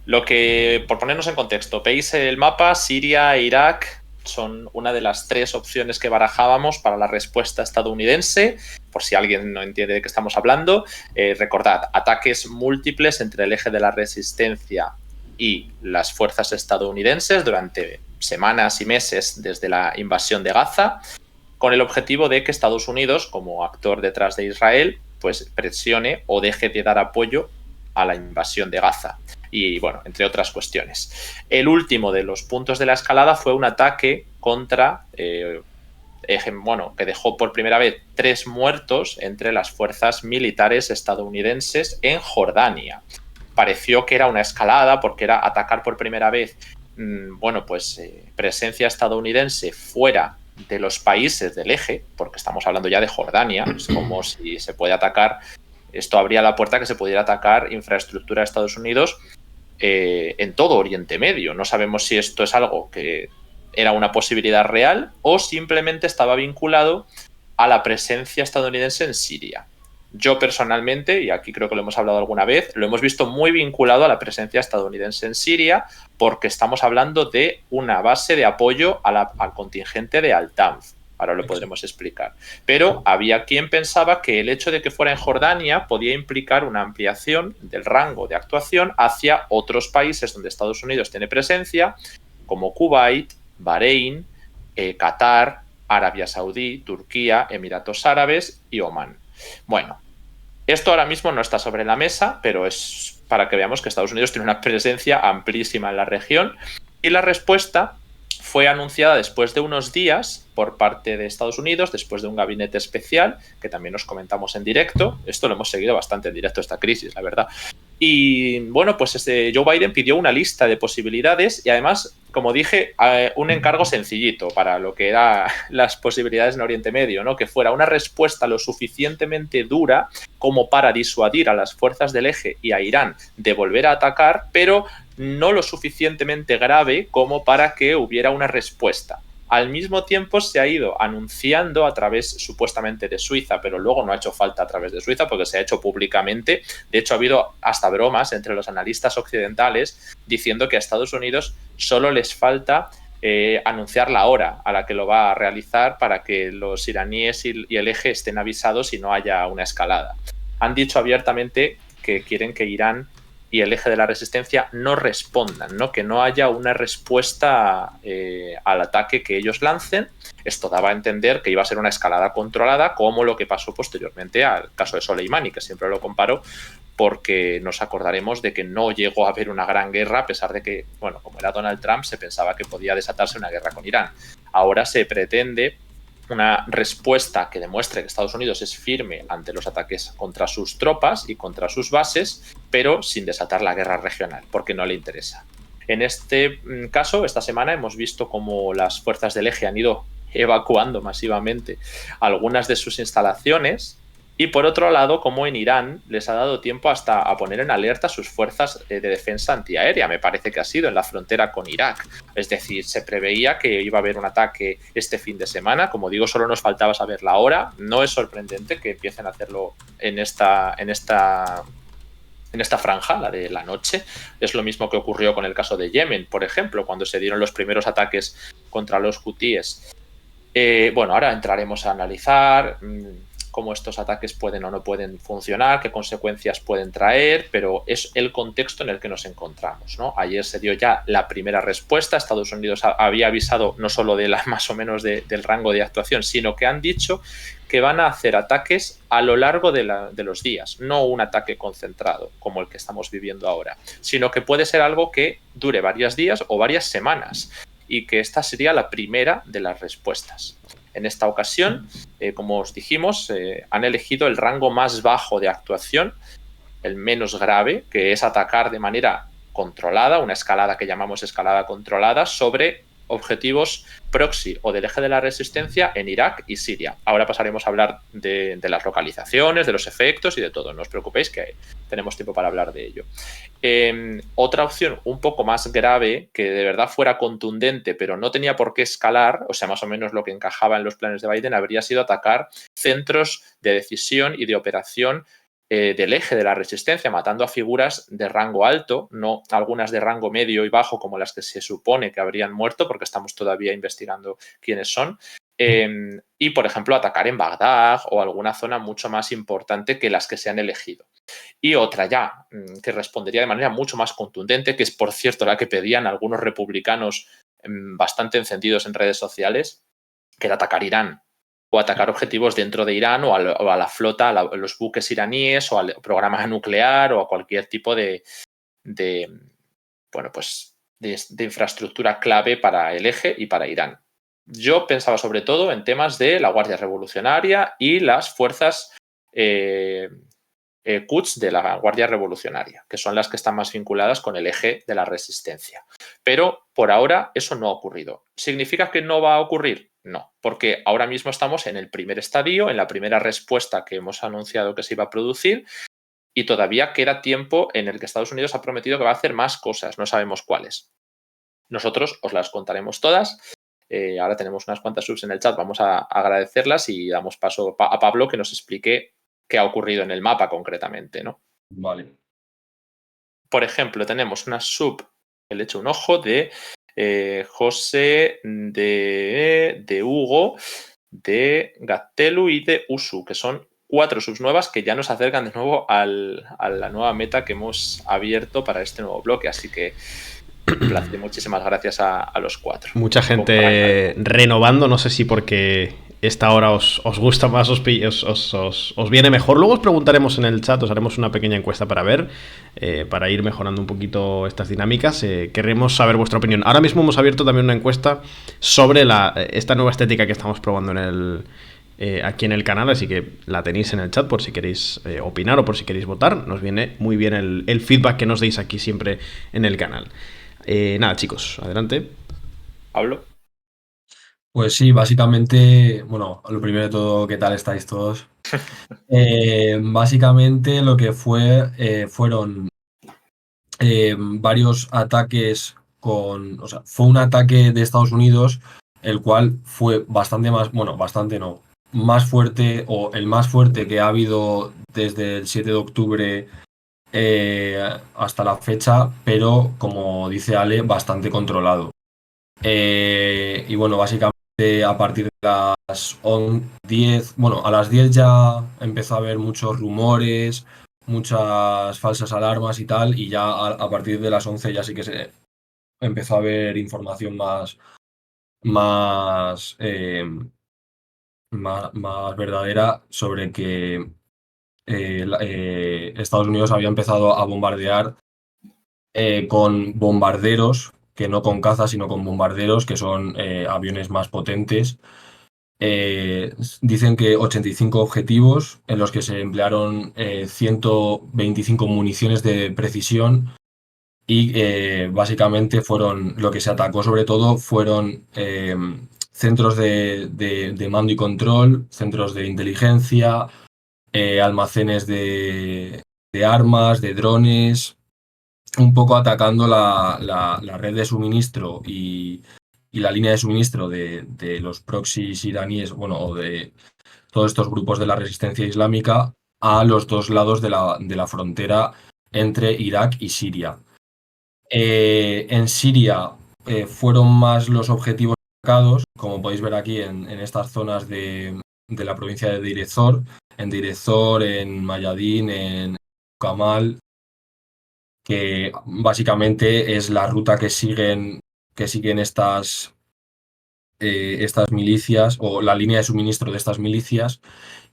Por ponernos en contexto, veis el mapa, Siria e Irak son una de las 3 opciones que barajábamos para la respuesta estadounidense. Por si alguien no entiende de qué estamos hablando, recordad, ataques múltiples entre el eje de la resistencia y las fuerzas estadounidenses durante semanas y meses desde la invasión de Gaza, con el objetivo de que Estados Unidos, como actor detrás de Israel, pues presione o deje de dar apoyo a la invasión de Gaza. Y bueno, entre otras cuestiones. El último de los puntos de la escalada fue un ataque contra, que dejó por primera vez 3 muertos entre las fuerzas militares estadounidenses en Jordania. Pareció que era una escalada porque era atacar por primera vez, presencia estadounidense fuera de los países del eje, porque estamos hablando ya de Jordania, es como si se puede atacar, esto abría la puerta a que se pudiera atacar infraestructura de Estados Unidos en todo Oriente Medio. No sabemos si esto es algo que era una posibilidad real o simplemente estaba vinculado a la presencia estadounidense en Siria. Yo personalmente, y aquí creo que lo hemos hablado alguna vez, lo hemos visto muy vinculado a la presencia estadounidense en Siria porque estamos hablando de una base de apoyo al contingente de Al-Tanf. Ahora lo podremos explicar. Pero había quien pensaba que el hecho de que fuera en Jordania podía implicar una ampliación del rango de actuación hacia otros países donde Estados Unidos tiene presencia, como Kuwait, Bahrein, Qatar, Arabia Saudí, Turquía, Emiratos Árabes y Omán. Bueno, esto ahora mismo no está sobre la mesa, pero es para que veamos que Estados Unidos tiene una presencia amplísima en la región y la respuesta fue anunciada después de unos días por parte de Estados Unidos, después de un gabinete especial, que también nos comentamos en directo. Esto lo hemos seguido bastante en directo, esta crisis, la verdad. Y bueno, pues Joe Biden pidió una lista de posibilidades y además, como dije, un encargo sencillito para lo que eran las posibilidades en Oriente Medio, ¿no? Que fuera una respuesta lo suficientemente dura como para disuadir a las fuerzas del eje y a Irán de volver a atacar, pero no lo suficientemente grave como para que hubiera una respuesta. Al mismo tiempo se ha ido anunciando a través supuestamente de Suiza, pero luego no ha hecho falta a través de Suiza porque se ha hecho públicamente. De hecho, ha habido hasta bromas entre los analistas occidentales diciendo que a Estados Unidos solo les falta anunciar la hora a la que lo va a realizar para que los iraníes y el eje estén avisados y no haya una escalada. Han dicho abiertamente que quieren que Irán y el eje de la resistencia no respondan, ¿no? Que no haya una respuesta al ataque que ellos lancen. Esto daba a entender que iba a ser una escalada controlada, como lo que pasó posteriormente al caso de Soleimani, que siempre lo comparo porque nos acordaremos de que no llegó a haber una gran guerra, a pesar de que, bueno, como era Donald Trump, se pensaba que podía desatarse una guerra con Irán. Ahora se pretende una respuesta que demuestre que Estados Unidos es firme ante los ataques contra sus tropas y contra sus bases, pero sin desatar la guerra regional, porque no le interesa. En este caso, esta semana hemos visto cómo las fuerzas del eje han ido evacuando masivamente algunas de sus instalaciones y, por otro lado, como en Irán les ha dado tiempo hasta a poner en alerta sus fuerzas de defensa antiaérea, me parece que ha sido en la frontera con Irak. Es decir, se preveía que iba a haber un ataque este fin de semana. Como digo, solo nos faltaba saber la hora. No es sorprendente que empiecen a hacerlo en esta franja, la de la noche. Es lo mismo que ocurrió con el caso de Yemen, por ejemplo, cuando se dieron los primeros ataques contra los hutíes. Ahora entraremos a analizar cómo estos ataques pueden o no pueden funcionar, qué consecuencias pueden traer, pero es el contexto en el que nos encontramos, ¿no? Ayer se dio ya la primera respuesta. Estados Unidos había avisado no solo de más o menos del rango de actuación, sino que han dicho que van a hacer ataques a lo largo de los días, no un ataque concentrado como el que estamos viviendo ahora, sino que puede ser algo que dure varios días o varias semanas y que esta sería la primera de las respuestas. En esta ocasión, como os dijimos, han elegido el rango más bajo de actuación, el menos grave, que es atacar de manera controlada, una escalada que llamamos escalada controlada, sobre objetivos proxy o del eje de la resistencia en Irak y Siria. Ahora pasaremos a hablar de las localizaciones, de los efectos y de todo. No os preocupéis que tenemos tiempo para hablar de ello. Otra opción un poco más grave, que de verdad fuera contundente, pero no tenía por qué escalar, o sea, más o menos lo que encajaba en los planes de Biden, habría sido atacar centros de decisión y de operación del eje de la resistencia, matando a figuras de rango alto, no algunas de rango medio y bajo como las que se supone que habrían muerto, porque estamos todavía investigando quiénes son. Y, por ejemplo, atacar en Bagdad o alguna zona mucho más importante que las que se han elegido. Y otra ya, que respondería de manera mucho más contundente, que es, por cierto, la que pedían algunos republicanos bastante encendidos en redes sociales, que era atacar Irán o atacar objetivos dentro de Irán o a la flota, a los buques iraníes o al programa nuclear o a cualquier tipo de infraestructura clave para el eje y para Irán. Yo pensaba sobre todo en temas de la Guardia Revolucionaria y las fuerzas Quds de la Guardia Revolucionaria, que son las que están más vinculadas con el eje de la resistencia. Pero por ahora eso no ha ocurrido. ¿Significa que no va a ocurrir? No, porque ahora mismo estamos en el primer estadio, en la primera respuesta que hemos anunciado que se iba a producir, y todavía queda tiempo en el que Estados Unidos ha prometido que va a hacer más cosas, no sabemos cuáles. Nosotros os las contaremos todas. Ahora tenemos unas cuantas subs en el chat, vamos a agradecerlas y damos paso a Pablo que nos explique qué ha ocurrido en el mapa concretamente, ¿no? Vale. Por ejemplo, tenemos una sub, le he hecho un ojo, de José, de Hugo, de Gatelu y de Usu, que son 4 subs nuevas que ya nos acercan de nuevo a la nueva meta que hemos abierto para este nuevo bloque, así que un placer. Muchísimas gracias a los 4. Mucha gente renovando, no sé si porque esta hora os gusta más, os viene mejor. Luego os preguntaremos en el chat, os haremos una pequeña encuesta para ver, para ir mejorando un poquito estas dinámicas. Queremos saber vuestra opinión. Ahora mismo hemos abierto también una encuesta sobre esta nueva estética que estamos probando aquí en el canal, así que la tenéis en el chat por si queréis opinar o por si queréis votar. Nos viene muy bien el feedback que nos deis aquí siempre en el canal. Nada, chicos, adelante. Pablo. Pues sí, básicamente, bueno, lo primero de todo, ¿qué tal estáis todos? Básicamente lo que fueron varios ataques fue un ataque de Estados Unidos, el cual fue bastante más, bueno, bastante no, más fuerte o el más fuerte que ha habido desde el 7 de octubre hasta la fecha, pero como dice Ale, bastante controlado. Y bueno, básicamente a partir de las 10, bueno, a las 10 ya empezó a haber muchos rumores, muchas falsas alarmas y tal, y ya a partir de las 11 ya sí que se empezó a haber información más verdadera sobre que Estados Unidos había empezado a bombardear con bombarderos, que no con cazas, sino con bombarderos, que son aviones más potentes. Dicen que 85 objetivos en los que se emplearon 125 municiones de precisión y básicamente lo que se atacó sobre todo fueron centros de mando y control, centros de inteligencia, almacenes de armas, de drones, un poco atacando la red de suministro y la línea de suministro de los proxies iraníes, bueno, o de todos estos grupos de la resistencia islámica a los dos lados de la frontera entre Irak y Siria. En Siria fueron más los objetivos atacados, como podéis ver aquí en estas zonas de la provincia de Deir ez-Zor, en Mayadin, en Kamal, que básicamente es la ruta que siguen estas milicias o la línea de suministro de estas milicias.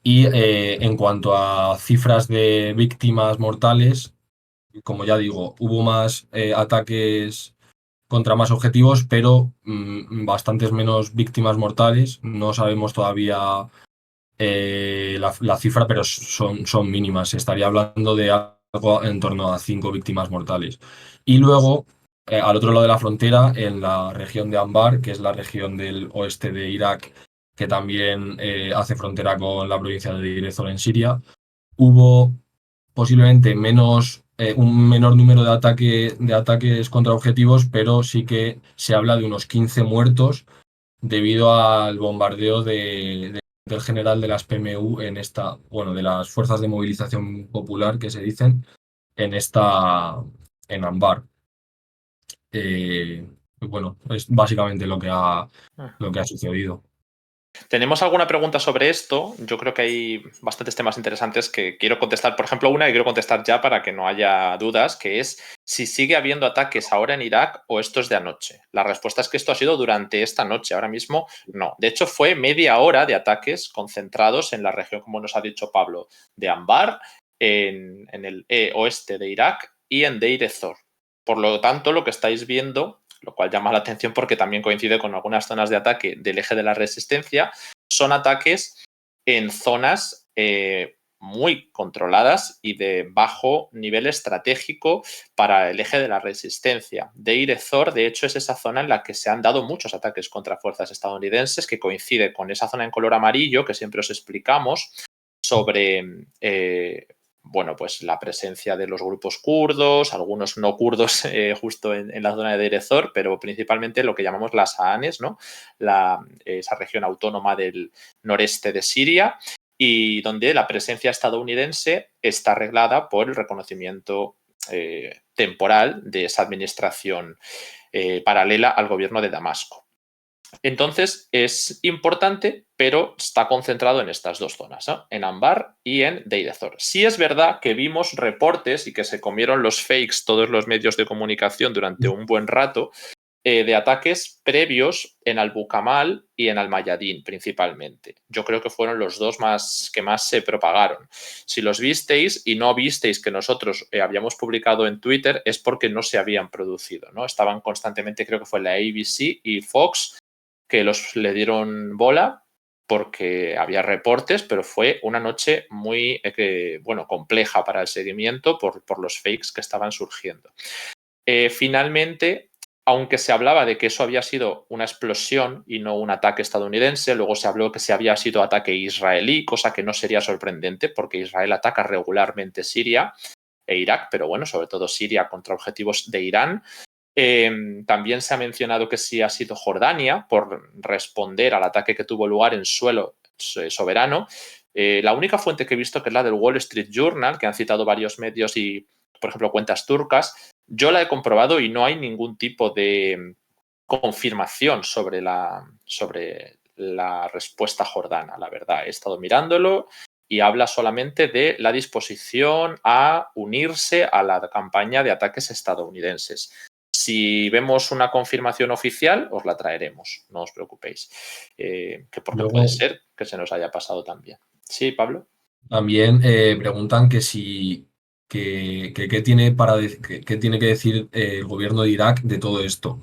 Y en cuanto a cifras de víctimas mortales, como ya digo, hubo más ataques contra más objetivos, pero bastantes menos víctimas mortales. No sabemos todavía la cifra, pero son mínimas. Se estaría hablando de algo en torno a 5 víctimas mortales. Y luego, al otro lado de la frontera, en la región de Anbar, que es la región del oeste de Irak, que también hace frontera con la provincia de Deir ez-Zor en Siria, hubo posiblemente un menor número de ataques contra objetivos, pero sí que se habla de unos 15 muertos debido al bombardeo de general de las PMU en esta, bueno, de las Fuerzas de Movilización Popular que se dicen, en Anbar. Bueno, es básicamente lo que ha sucedido. ¿Tenemos alguna pregunta sobre esto? Yo creo que hay bastantes temas interesantes que quiero contestar. Por ejemplo, una que quiero contestar ya para que no haya dudas, que es si sigue habiendo ataques ahora en Irak o esto es de anoche. La respuesta es que esto ha sido durante esta noche. Ahora mismo no. De hecho, fue media hora de ataques concentrados en la región, como nos ha dicho Pablo, de Anbar, en el oeste de Irak y en Deir ez-Zor. Por lo tanto, lo que estáis viendo, lo cual llama la atención porque también coincide con algunas zonas de ataque del eje de la resistencia, son ataques en zonas muy controladas y de bajo nivel estratégico para el eje de la resistencia. Deir ez-Zor, de hecho, es esa zona en la que se han dado muchos ataques contra fuerzas estadounidenses, que coincide con esa zona en color amarillo que siempre os explicamos sobre bueno, pues la presencia de los grupos kurdos, algunos no kurdos justo en la zona de Deir ez-Zor, pero principalmente lo que llamamos las Haanes, ¿no? Esa región autónoma del noreste de Siria, y donde la presencia estadounidense está arreglada por el reconocimiento temporal de esa administración paralela al gobierno de Damasco. Entonces es importante, pero está concentrado en estas dos zonas, ¿no? En Anbar y en Deir ez-Zor. Sí es verdad que vimos reportes y que se comieron los fakes todos los medios de comunicación durante un buen rato de ataques previos en Al-Bukamal y en Al-Mayadin principalmente. Yo creo que fueron los dos que más se propagaron. Si los visteis y no visteis que nosotros habíamos publicado en Twitter es porque no se habían producido, ¿no? Estaban constantemente, creo que fue la ABC y Fox, que le dieron bola porque había reportes, pero fue una noche muy compleja para el seguimiento por los fakes que estaban surgiendo. Finalmente, aunque se hablaba de que eso había sido una explosión y no un ataque estadounidense, luego se habló que se había sido ataque israelí, cosa que no sería sorprendente porque Israel ataca regularmente Siria e Irak, pero bueno, sobre todo Siria contra objetivos de Irán. También se ha mencionado que sí ha sido Jordania por responder al ataque que tuvo lugar en suelo soberano. La única fuente que he visto, que es la del Wall Street Journal, que han citado varios medios y, por ejemplo, cuentas turcas, yo la he comprobado y no hay ningún tipo de confirmación sobre la respuesta jordana, la verdad. He estado mirándolo y habla solamente de la disposición a unirse a la campaña de ataques estadounidenses. Si vemos una confirmación oficial, os la traeremos, no os preocupéis. Porque Luego, puede ser que se nos haya pasado también. Sí, Pablo. también preguntan que si qué tiene qué tiene que decir el gobierno de Irak de todo esto.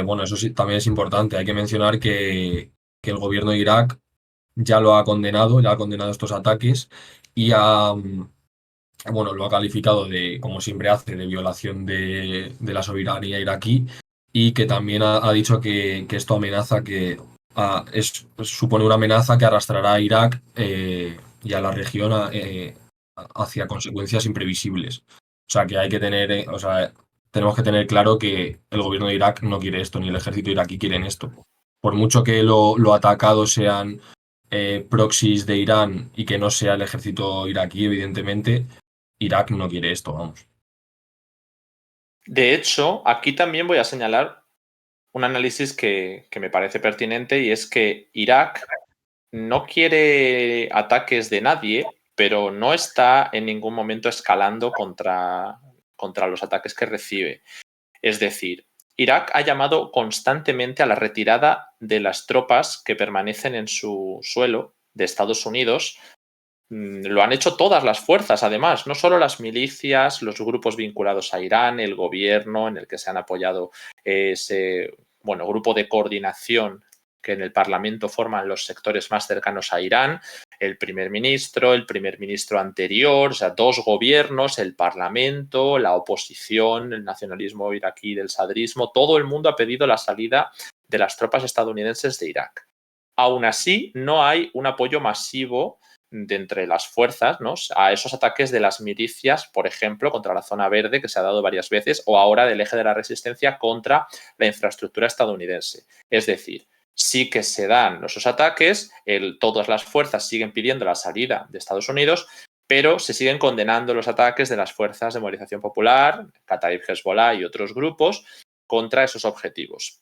Bueno, eso sí, también es importante. Hay que mencionar que el gobierno de Irak ya ha condenado estos ataques y bueno, lo ha calificado de, como siempre hace, de violación de la soberanía iraquí, y que también ha dicho que esto amenaza, supone una amenaza que arrastrará a Irak y a la región hacia consecuencias imprevisibles. O sea, que hay que tener, tenemos que tener claro que el gobierno de Irak no quiere esto, ni el ejército iraquí quieren esto. Por mucho que lo atacado sean proxies de Irán y que no sea el ejército iraquí, evidentemente, Irak no quiere esto, vamos. De hecho, aquí también voy a señalar un análisis que me parece pertinente, y es que Irak no quiere ataques de nadie, pero no está en ningún momento escalando contra los ataques que recibe. Es decir, Irak ha llamado constantemente a la retirada de las tropas que permanecen en su suelo de Estados Unidos. Lo han hecho todas las fuerzas, además, no solo las milicias, los grupos vinculados a Irán, el gobierno en el que se han apoyado ese grupo de coordinación que en el Parlamento forman los sectores más cercanos a Irán, el primer ministro anterior, o sea, dos gobiernos, el Parlamento, la oposición, el nacionalismo iraquí del sadrismo, todo el mundo ha pedido la salida de las tropas estadounidenses de Irak. Aún así, no hay un apoyo masivo de entre las fuerzas, ¿no?, a esos ataques de las milicias, por ejemplo, contra la zona verde, que se ha dado varias veces, o ahora del eje de la resistencia contra la infraestructura estadounidense. Es decir, sí que se dan esos ataques, todas las fuerzas siguen pidiendo la salida de Estados Unidos, pero se siguen condenando los ataques de las fuerzas de movilización popular, Kataib, Hezbollah y otros grupos, contra esos objetivos.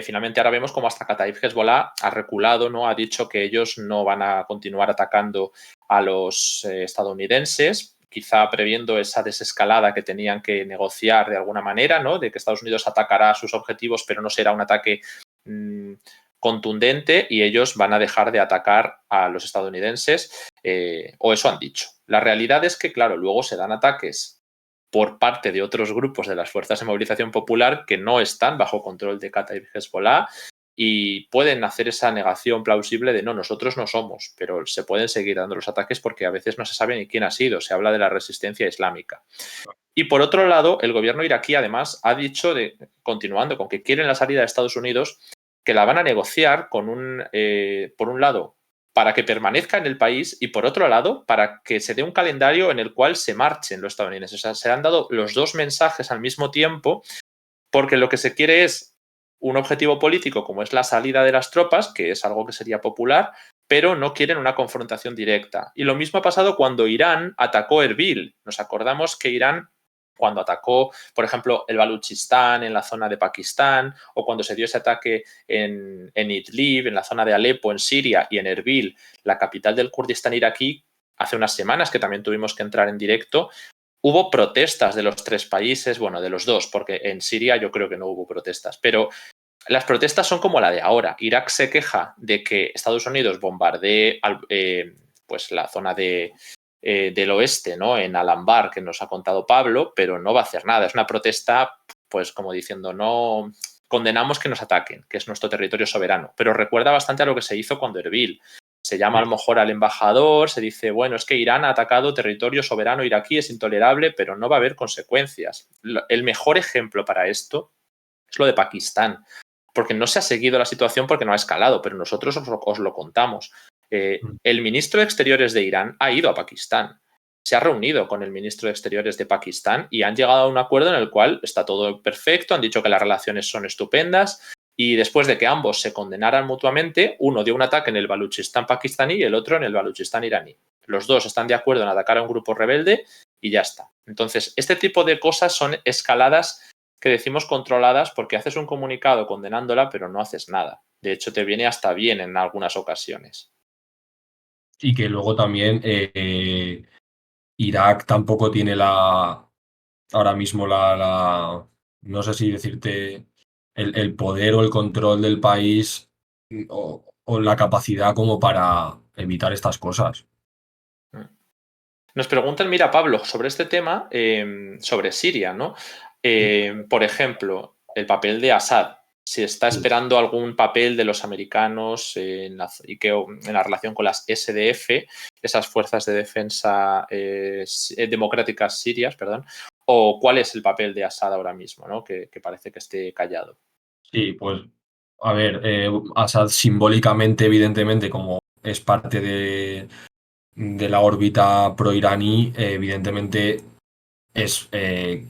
Finalmente ahora vemos cómo hasta Kataib Hezbollah ha reculado, ¿no? Ha dicho que ellos no van a continuar atacando a los estadounidenses, quizá previendo esa desescalada que tenían que negociar de alguna manera, ¿no? De que Estados Unidos atacará sus objetivos, pero no será un ataque contundente y ellos van a dejar de atacar a los estadounidenses, o eso han dicho. La realidad es que, claro, luego se dan ataques por parte de otros grupos de las fuerzas de movilización popular que no están bajo control de Kataib Hezbollah y pueden hacer esa negación plausible de no, nosotros no somos, pero se pueden seguir dando los ataques porque a veces no se sabe ni quién ha sido, se habla de la resistencia islámica. Y por otro lado, el gobierno iraquí además ha dicho, continuando con que quieren la salida de Estados Unidos, que la van a negociar con por un lado, para que permanezca en el país y, por otro lado, para que se dé un calendario en el cual se marchen los estadounidenses. O sea, se han dado los dos mensajes al mismo tiempo porque lo que se quiere es un objetivo político como es la salida de las tropas, que es algo que sería popular, pero no quieren una confrontación directa. Y lo mismo ha pasado cuando Irán atacó Erbil. Nos acordamos que Irán, cuando atacó, por ejemplo, el Baluchistán en la zona de Pakistán, o cuando se dio ese ataque en Idlib, en la zona de Alepo, en Siria, y en Erbil, la capital del Kurdistán iraquí, hace unas semanas que también tuvimos que entrar en directo, hubo protestas de los tres países, bueno, de los dos, porque en Siria yo creo que no hubo protestas, pero las protestas son como la de ahora. Irak se queja de que Estados Unidos bombardee pues la zona del oeste, ¿no? En Al-Anbar, que nos ha contado Pablo, pero no va a hacer nada. Es una protesta, pues como diciendo, no condenamos que nos ataquen, que es nuestro territorio soberano. Pero recuerda bastante a lo que se hizo cuando Erbil. Se llama a lo mejor al embajador, se dice, bueno, es que Irán ha atacado territorio soberano iraquí, es intolerable, pero no va a haber consecuencias. El mejor ejemplo para esto es lo de Pakistán, porque no se ha seguido la situación porque no ha escalado, pero nosotros os lo contamos. El ministro de Exteriores de Irán ha ido a Pakistán, se ha reunido con el ministro de Exteriores de Pakistán y han llegado a un acuerdo en el cual está todo perfecto, han dicho que las relaciones son estupendas y después de que ambos se condenaran mutuamente, uno dio un ataque en el Baluchistán pakistaní y el otro en el Baluchistán iraní. Los dos están de acuerdo en atacar a un grupo rebelde y ya está. Entonces, este tipo de cosas son escaladas que decimos controladas porque haces un comunicado condenándola, pero no haces nada. De hecho, te viene hasta bien en algunas ocasiones. Y que luego también Irak tampoco tiene ahora mismo no sé si decirte, el poder o el control del país o la capacidad como para evitar estas cosas. Nos preguntan, mira, Pablo, sobre este tema, sobre Siria, ¿no? Por ejemplo, el papel de Assad. Si está esperando algún papel de los americanos en la relación con las SDF, esas fuerzas de defensa democráticas sirias, perdón, o cuál es el papel de Assad ahora mismo, ¿no? Que parece que esté callado. Sí, pues, a ver, Assad simbólicamente, evidentemente, como es parte de la órbita pro-iraní, evidentemente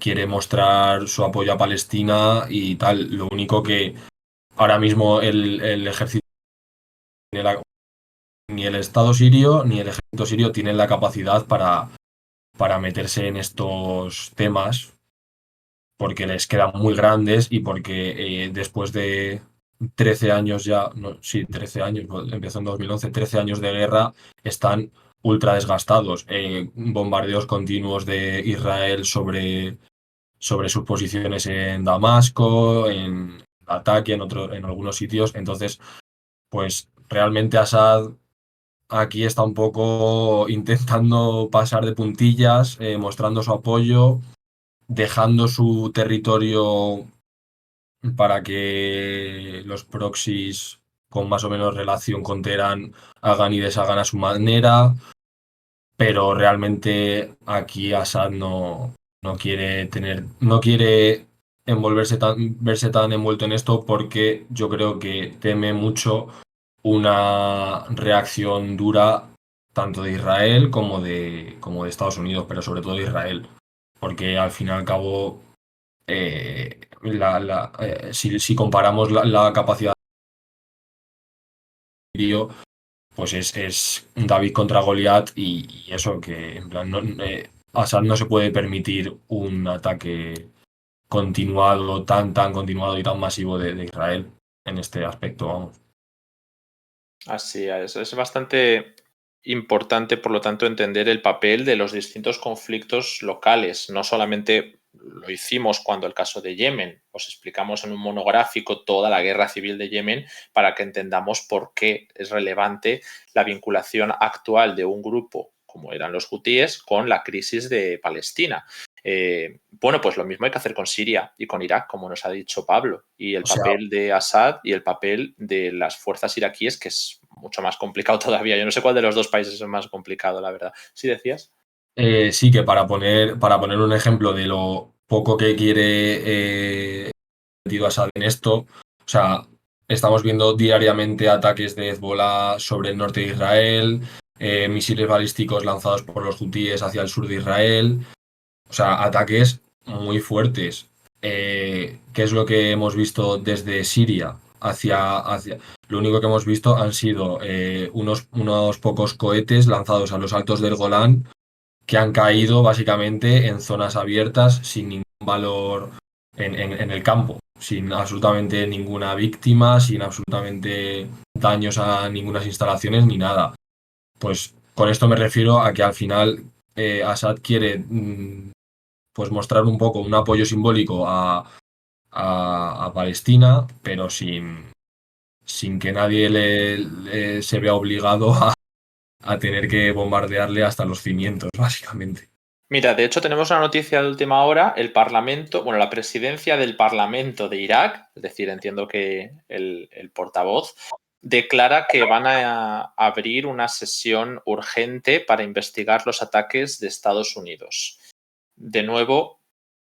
quiere mostrar su apoyo a Palestina y tal. Lo único que ahora mismo el ejército, ni el Estado sirio ni el ejército sirio tienen la capacidad para meterse en estos temas porque les quedan muy grandes y porque después de 13 años ya, no, sí, 13 años, empezó en 2011, 13 años de guerra, están ultra desgastados. Bombardeos continuos de Israel sobre sus posiciones en Damasco, en ataque en algunos sitios. Entonces, pues realmente Assad aquí está un poco intentando pasar de puntillas, mostrando su apoyo, dejando su territorio para que los proxies con más o menos relación con Teherán hagan y deshagan a su manera, pero realmente aquí Assad no quiere verse tan envuelto en esto porque yo creo que teme mucho una reacción dura tanto de Israel como de Estados Unidos, pero sobre todo de Israel, porque al fin y al cabo si comparamos la capacidad vídeo, pues es un David contra Goliat y eso que en plan Assad no se puede permitir un ataque continuado, tan continuado y tan masivo de Israel en este aspecto, vamos. Así es bastante importante, por lo tanto, entender el papel de los distintos conflictos locales. No solamente lo hicimos cuando el caso de Yemen, os explicamos en un monográfico toda la guerra civil de Yemen para que entendamos por qué es relevante la vinculación actual de un grupo como eran los hutíes con la crisis de Palestina. Bueno, pues lo mismo hay que hacer con Siria y con Irak, como nos ha dicho Pablo, y el papel de Assad y el papel de las fuerzas iraquíes, que es mucho más complicado todavía. Yo no sé cuál de los dos países es más complicado, la verdad. ¿Sí decías? Sí, que para poner un ejemplo de lo poco que quiere metido Assad en esto, o sea, estamos viendo diariamente ataques de Hezbollah sobre el norte de Israel, misiles balísticos lanzados por los hutíes hacia el sur de Israel, o sea, ataques muy fuertes. ¿Qué es lo que hemos visto desde Siria hacia... Lo único que hemos visto han sido unos pocos cohetes lanzados a los altos del Golán que han caído básicamente en zonas abiertas sin ningún valor en el campo, sin absolutamente ninguna víctima, sin absolutamente daños a ninguna instalaciones ni nada. Pues con esto me refiero a que al final Assad quiere pues mostrar un poco un apoyo simbólico a Palestina, pero sin que nadie se vea obligado a tener que bombardearle hasta los cimientos, básicamente. Mira, de hecho tenemos una noticia de última hora. El Parlamento, bueno, la presidencia del Parlamento de Irak, es decir, entiendo que el portavoz, declara que van a abrir una sesión urgente para investigar los ataques de Estados Unidos. De nuevo,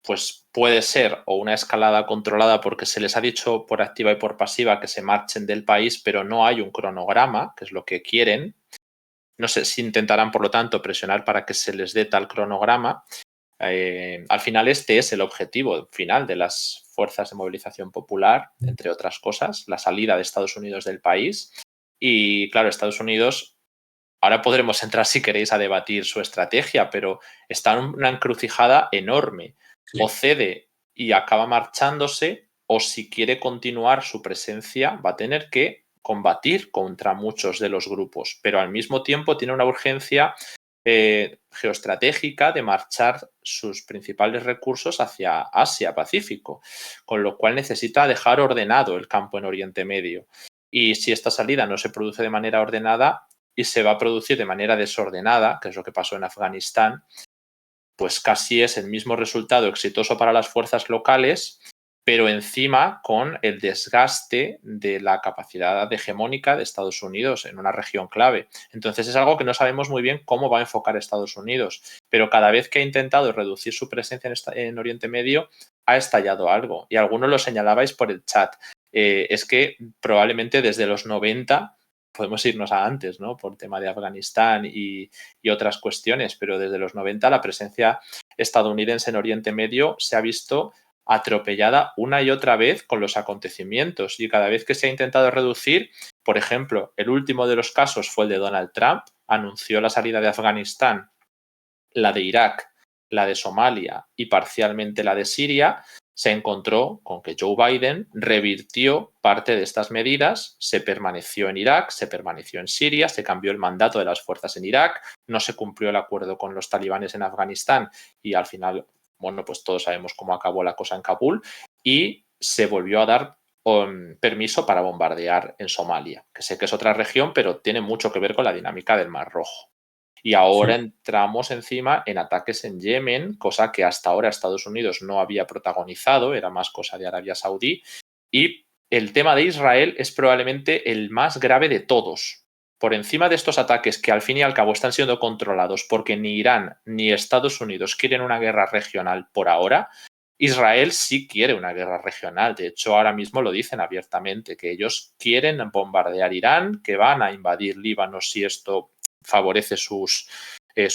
pues puede ser o una escalada controlada porque se les ha dicho por activa y por pasiva que se marchen del país, pero no hay un cronograma, que es lo que quieren. No sé si intentarán, por lo tanto, presionar para que se les dé tal cronograma. Al final este es el objetivo final de las fuerzas de movilización popular, entre otras cosas, la salida de Estados Unidos del país. Y claro, Estados Unidos, ahora podremos entrar si queréis a debatir su estrategia, pero está en una encrucijada enorme. Sí. O cede y acaba marchándose, o si quiere continuar su presencia va a tener que combatir contra muchos de los grupos, pero al mismo tiempo tiene una urgencia geoestratégica de marchar sus principales recursos hacia Asia-Pacífico, con lo cual necesita dejar ordenado el campo en Oriente Medio. Y si esta salida no se produce de manera ordenada y se va a producir de manera desordenada, que es lo que pasó en Afganistán, pues casi es el mismo resultado exitoso para las fuerzas locales, pero encima con el desgaste de la capacidad hegemónica de Estados Unidos en una región clave. Entonces es algo que no sabemos muy bien cómo va a enfocar Estados Unidos, pero cada vez que ha intentado reducir su presencia en Oriente Medio, ha estallado algo. Y algunos lo señalabais por el chat. Es que probablemente desde los 90 podemos irnos a antes, ¿no? Por tema de Afganistán y otras cuestiones, pero desde los 90 la presencia estadounidense en Oriente Medio se ha visto atropellada una y otra vez con los acontecimientos y cada vez que se ha intentado reducir, por ejemplo, el último de los casos fue el de Donald Trump, anunció la salida de Afganistán, la de Irak, la de Somalia y parcialmente la de Siria, se encontró con que Joe Biden revirtió parte de estas medidas, se permaneció en Irak, se permaneció en Siria, se cambió el mandato de las fuerzas en Irak, no se cumplió el acuerdo con los talibanes en Afganistán y al final, bueno, pues todos sabemos cómo acabó la cosa en Kabul y se volvió a dar permiso para bombardear en Somalia, que sé que es otra región, pero tiene mucho que ver con la dinámica del Mar Rojo. Y ahora entramos encima en ataques en Yemen, cosa que hasta ahora Estados Unidos no había protagonizado, era más cosa de Arabia Saudí. Y el tema de Israel es probablemente el más grave de todos. Por encima de estos ataques que al fin y al cabo están siendo controlados porque ni Irán ni Estados Unidos quieren una guerra regional por ahora, Israel sí quiere una guerra regional. De hecho, ahora mismo lo dicen abiertamente, que ellos quieren bombardear Irán, que van a invadir Líbano si esto favorece su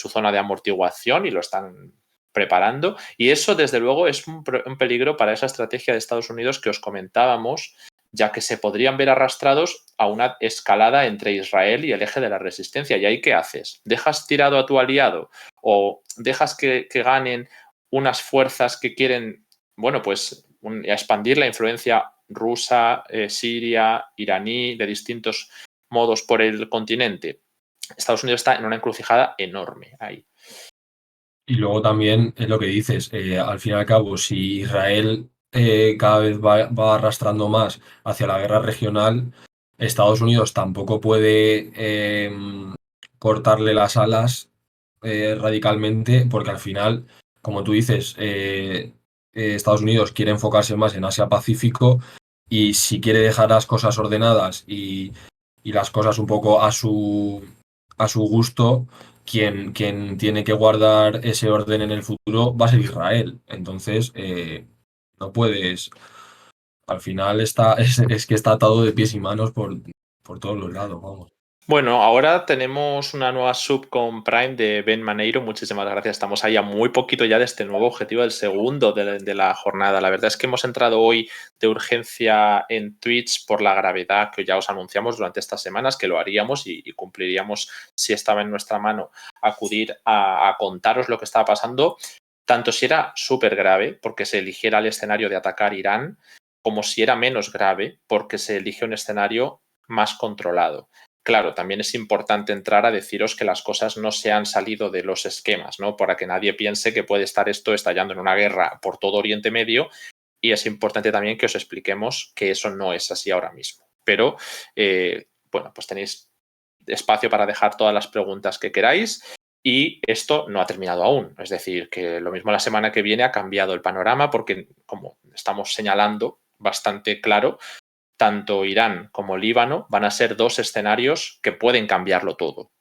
zona de amortiguación y lo están preparando. Y eso, desde luego, es un peligro para esa estrategia de Estados Unidos que os comentábamos ya que se podrían ver arrastrados a una escalada entre Israel y el eje de la resistencia. ¿Y ahí qué haces? ¿Dejas tirado a tu aliado o dejas que ganen unas fuerzas que quieren, bueno, pues expandir la influencia rusa, siria, iraní, de distintos modos por el continente? Estados Unidos está en una encrucijada enorme ahí. Y luego también es lo que dices, al fin y al cabo, si Israel cada vez va arrastrando más hacia la guerra regional, Estados Unidos tampoco puede cortarle las alas radicalmente, porque al final, como tú dices, Estados Unidos quiere enfocarse más en Asia-Pacífico y si quiere dejar las cosas ordenadas y las cosas un poco a su gusto, quien tiene que guardar ese orden en el futuro va a ser Israel. Entonces, no puedes. Al final es que está atado de pies y manos por todos los lados, vamos. Bueno, ahora tenemos una nueva sub con Prime de Ben Maneiro. Muchísimas gracias. Estamos ahí a muy poquito ya de este nuevo objetivo, del segundo de la jornada. La verdad es que hemos entrado hoy de urgencia en Twitch por la gravedad que ya os anunciamos durante estas semanas, que lo haríamos y cumpliríamos si estaba en nuestra mano acudir a contaros lo que estaba pasando, tanto si era súper grave porque se eligiera el escenario de atacar Irán, como si era menos grave porque se elige un escenario más controlado. Claro, también es importante entrar a deciros que las cosas no se han salido de los esquemas, ¿no? Para que nadie piense que puede estar esto estallando en una guerra por todo Oriente Medio, y es importante también que os expliquemos que eso no es así ahora mismo. Pero, bueno, pues tenéis espacio para dejar todas las preguntas que queráis y esto no ha terminado aún. Es decir, que lo mismo la semana que viene ha cambiado el panorama porque, como estamos señalando bastante claro, tanto Irán como Líbano van a ser dos escenarios que pueden cambiarlo todo.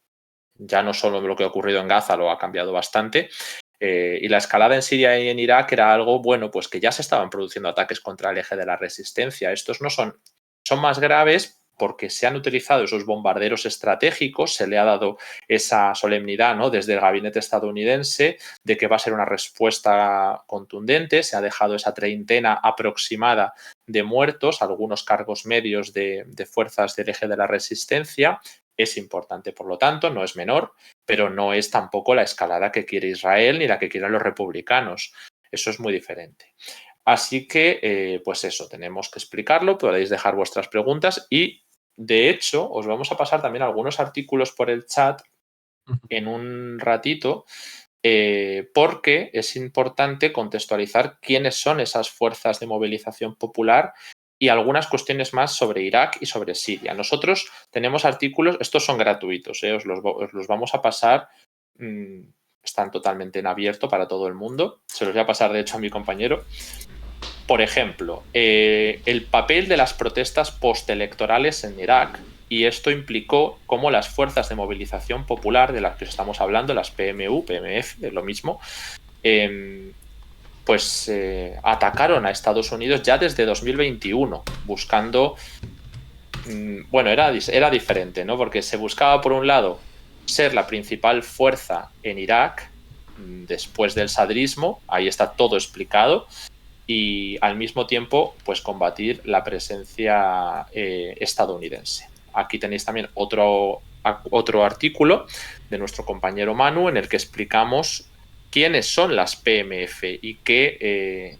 Ya no solo lo que ha ocurrido en Gaza lo ha cambiado bastante. Y la escalada en Siria y en Irak era algo, bueno, pues que ya se estaban produciendo ataques contra el eje de la resistencia. Estos no son más graves porque se han utilizado esos bombarderos estratégicos, se le ha dado esa solemnidad, ¿no?, desde el gabinete estadounidense de que va a ser una respuesta contundente. Se ha dejado esa treintena aproximada de muertos, algunos cargos medios de fuerzas del eje de la resistencia. Es importante, por lo tanto, no es menor, pero no es tampoco la escalada que quiere Israel ni la que quieren los republicanos. Eso es muy diferente. Así que, pues eso, tenemos que explicarlo. Podéis dejar vuestras preguntas y, de hecho, os vamos a pasar también algunos artículos por el chat en un ratito, porque es importante contextualizar quiénes son esas fuerzas de movilización popular y algunas cuestiones más sobre Irak y sobre Siria. Nosotros tenemos artículos, estos son gratuitos, os los vamos a pasar, están totalmente en abierto para todo el mundo. Se los voy a pasar, de hecho, a mi compañero. Por ejemplo, el papel de las protestas postelectorales en Irak. Y esto implicó cómo las fuerzas de movilización popular de las que estamos hablando, las PMU, PMF, es lo mismo, pues atacaron a Estados Unidos ya desde 2021, buscando... Bueno, era diferente, ¿no? Porque se buscaba, por un lado, ser la principal fuerza en Irak después del sadrismo, ahí está todo explicado, y al mismo tiempo, pues combatir la presencia estadounidense. Aquí tenéis también otro artículo de nuestro compañero Manu en el que explicamos quiénes son las PMF y qué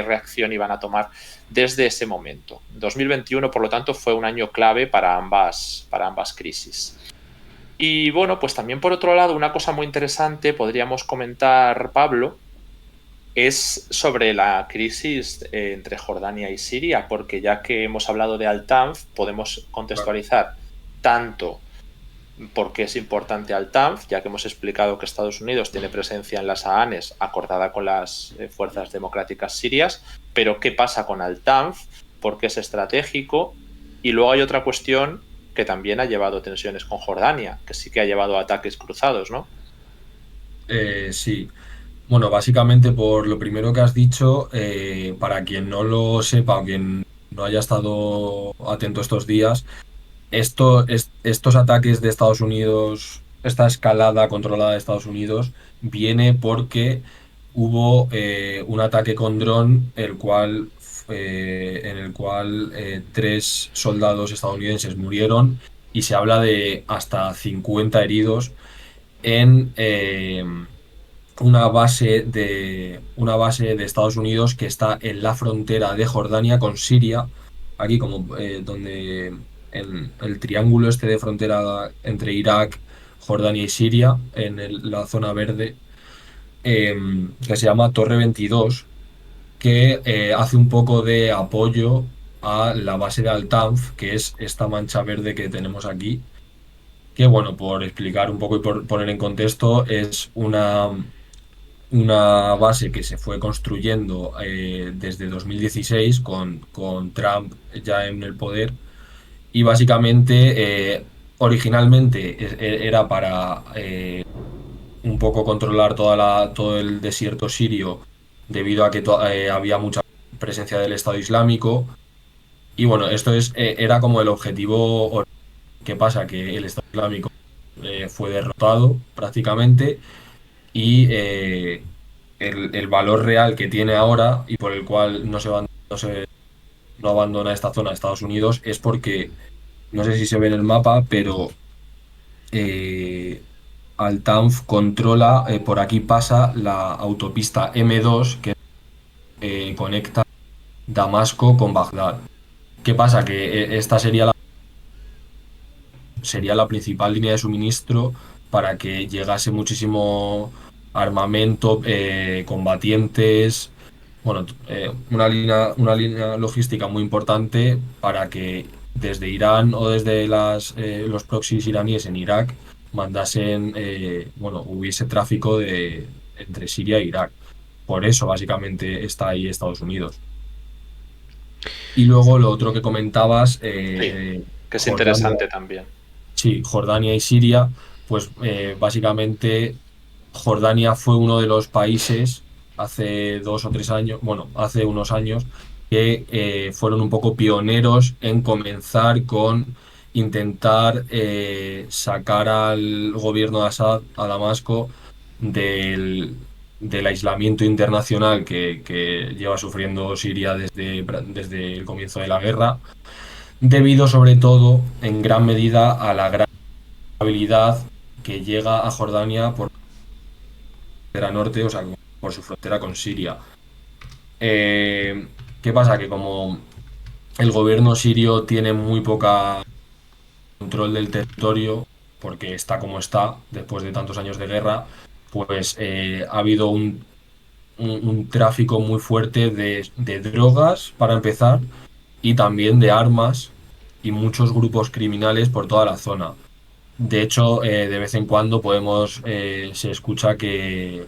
reacción iban a tomar desde ese momento. 2021, por lo tanto, fue un año clave para ambas crisis. Y bueno, pues también por otro lado, una cosa muy interesante podríamos comentar, Pablo, es sobre la crisis entre Jordania y Siria, porque ya que hemos hablado de Al-Tanf, podemos contextualizar tanto por qué es importante Al-Tanf, ya que hemos explicado que Estados Unidos tiene presencia en las Sahanes acordada con las fuerzas democráticas sirias, pero qué pasa con Al-Tanf, por qué es estratégico, y luego hay otra cuestión que también ha llevado tensiones con Jordania, que sí que ha llevado a ataques cruzados, ¿no? Sí. Bueno, básicamente por lo primero que has dicho, para quien no lo sepa o quien no haya estado atento estos días, estos ataques de Estados Unidos, esta escalada controlada de Estados Unidos, viene porque hubo un ataque con dron, el cual en el cual 3 soldados estadounidenses murieron y se habla de hasta 50 heridos en una base de Estados Unidos que está en la frontera de Jordania con Siria, aquí como donde en el triángulo este de frontera entre Irak, Jordania y Siria, en la zona verde, que se llama Torre 22, que hace un poco de apoyo a la base de Al-Tanf, que es esta mancha verde que tenemos aquí, que bueno, por explicar un poco y por poner en contexto, es una base que se fue construyendo desde 2016 con Trump ya en el poder y básicamente originalmente era para un poco controlar todo el desierto sirio debido a que había mucha presencia del Estado Islámico y bueno, era como el objetivo. ¿Qué pasa? Que el Estado Islámico fue derrotado prácticamente y el valor real que tiene ahora y por el cual no abandona esta zona de Estados Unidos es porque, no sé si se ve en el mapa, pero eh, Al-Tanf controla, por aquí pasa la autopista M2 que conecta Damasco con Bagdad. ¿Qué pasa? Que esta sería la principal línea de suministro para que llegase muchísimo armamento, combatientes, bueno, una línea logística muy importante para que desde Irán o desde los proxies iraníes en Irak mandasen, bueno, hubiese tráfico entre Siria e Irak. Por eso básicamente está ahí Estados Unidos. Y luego lo otro que comentabas, Sí, que es Jordania. interesante también. Sí, Jordania y Siria, pues básicamente Jordania fue uno de los países hace 2 o 3 años, bueno, hace unos años, que fueron un poco pioneros en comenzar con intentar sacar al gobierno de Assad, a Damasco, del aislamiento internacional que lleva sufriendo Siria desde el comienzo de la guerra, debido sobre todo en gran medida a la gran habilidad que llega a Jordania por la frontera norte, o sea, por su frontera con Siria. ¿Qué pasa? Que como el gobierno sirio tiene muy poca control del territorio, porque está como está, después de tantos años de guerra, pues ha habido un tráfico muy fuerte de drogas, para empezar, y también de armas y muchos grupos criminales por toda la zona. De hecho, de vez en cuando se escucha que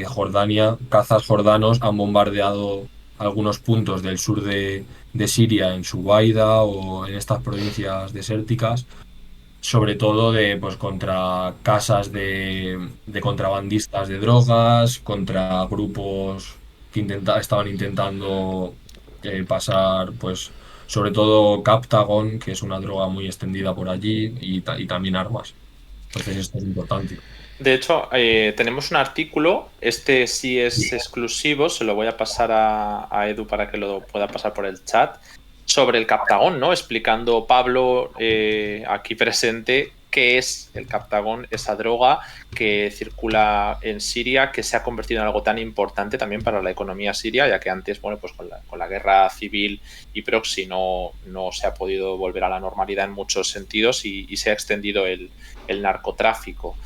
Jordania, cazas jordanos han bombardeado algunos puntos del sur de Siria, en Subaida o en estas provincias desérticas, sobre todo pues, contra casas de contrabandistas de drogas, contra grupos que estaban intentando pasar, pues, sobre todo Captagon, que es una droga muy extendida por allí, y también armas. Entonces esto es importante. De hecho, tenemos un artículo, este sí es exclusivo, se lo voy a pasar a Edu para que lo pueda pasar por el chat, sobre el Captagón, ¿no? Explicando Pablo, aquí presente, qué es el Captagón, esa droga que circula en Siria, que se ha convertido en algo tan importante también para la economía siria, ya que antes, bueno, pues con la guerra civil y proxy no se ha podido volver a la normalidad en muchos sentidos y se ha extendido el narcotráfico.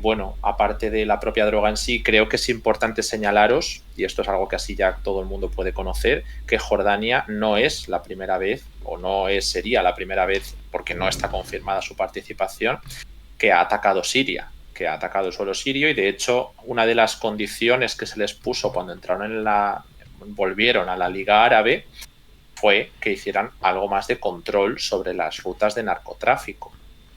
Bueno, aparte de la propia droga en sí, creo que es importante señalaros, y esto es algo que así ya todo el mundo puede conocer, que Jordania no es la primera vez, o sería la primera vez, porque no está confirmada su participación, que ha atacado Siria, que ha atacado el suelo sirio, y de hecho una de las condiciones que se les puso cuando volvieron a la Liga Árabe fue que hicieran algo más de control sobre las rutas de narcotráfico.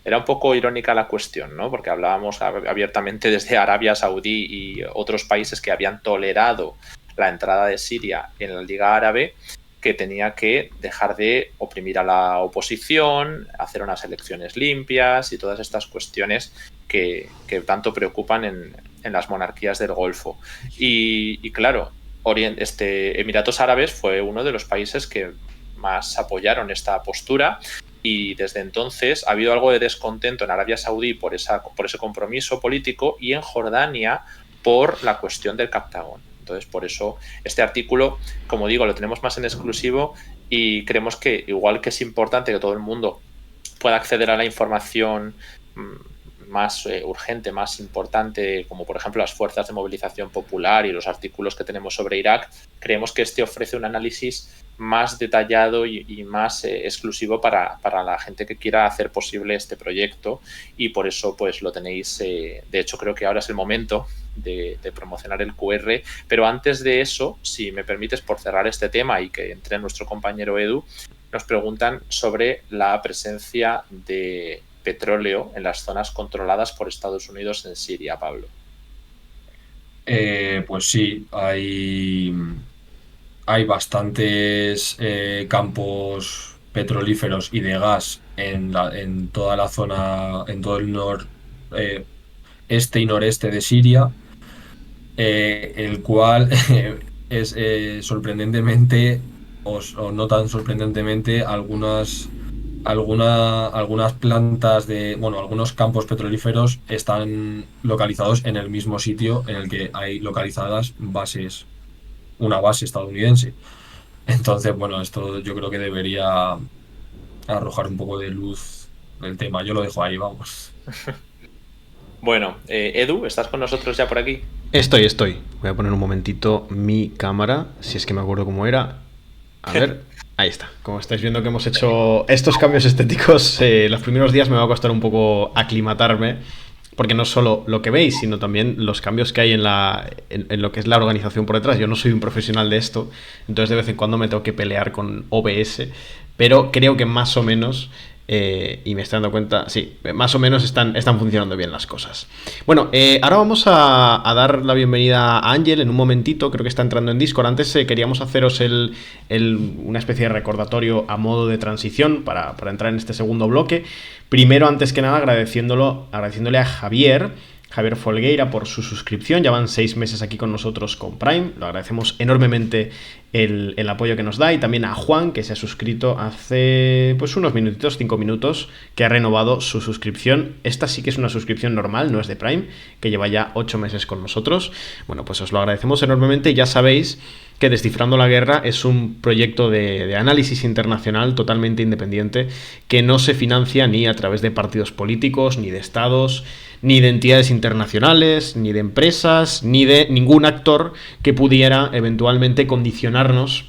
Era un poco irónica la cuestión, ¿no? Porque hablábamos abiertamente desde Arabia Saudí y otros países que habían tolerado la entrada de Siria en la Liga Árabe, que tenía que dejar de oprimir a la oposición, hacer unas elecciones limpias y todas estas cuestiones que tanto preocupan en las monarquías del Golfo. Y claro, Emiratos Árabes fue uno de los países que más apoyaron esta postura, y desde entonces ha habido algo de descontento en Arabia Saudí por ese compromiso político, y en Jordania por la cuestión del Captagón. Entonces, por eso este artículo, como digo, lo tenemos más en exclusivo, y creemos que, igual que es importante que todo el mundo pueda acceder a la información más urgente, más importante, como por ejemplo las fuerzas de movilización popular y los artículos que tenemos sobre Irak, creemos que este ofrece un análisis más detallado y más exclusivo para la gente que quiera hacer posible este proyecto, y por eso pues lo tenéis. De hecho, creo que ahora es el momento de promocionar el QR, pero antes de eso, si me permites, por cerrar este tema y que entre nuestro compañero Edu, nos preguntan sobre la presencia de petróleo en las zonas controladas por Estados Unidos en Siria, Pablo. Pues sí, hay bastantes campos petrolíferos y de gas en toda la zona, en todo el este y noreste de Siria, el cual es sorprendentemente, o no tan sorprendentemente, algunas plantas algunos campos petrolíferos están localizados en el mismo sitio en el que hay localizadas una base estadounidense. Entonces, esto yo creo que debería arrojar un poco de luz del tema. Yo lo dejo ahí, vamos. Bueno, Edu, ¿estás con nosotros ya por aquí? Estoy. Voy a poner un momentito mi cámara, si es que me acuerdo cómo era. A ver, ahí está. Como estáis viendo que hemos hecho estos cambios estéticos, los primeros días me va a costar un poco aclimatarme, porque no solo lo que veis, sino también los cambios que hay en lo que es la organización por detrás. Yo no soy un profesional de esto, entonces de vez en cuando me tengo que pelear con OBS, pero creo que más o menos, y me estoy dando cuenta, sí, más o menos están funcionando bien las cosas. Bueno, ahora vamos a dar la bienvenida a Ángel en un momentito, creo que está entrando en Discord. Antes queríamos haceros una especie de recordatorio a modo de transición para entrar en este segundo bloque. Primero, antes que nada, agradeciéndole a Javier Folgueira por su suscripción. Ya van 6 meses aquí con nosotros con Prime. Lo agradecemos enormemente el apoyo que nos da. Y también a Juan, que se ha suscrito hace pues unos minutitos, 5 minutos, que ha renovado su suscripción. Esta sí que es una suscripción normal, no es de Prime, que lleva ya 8 meses con nosotros. Bueno, pues os lo agradecemos enormemente. Ya sabéis que Descifrando la Guerra es un proyecto de análisis internacional totalmente independiente, que no se financia ni a través de partidos políticos, ni de estados, ni de entidades internacionales, ni de empresas, ni de ningún actor que pudiera eventualmente condicionarnos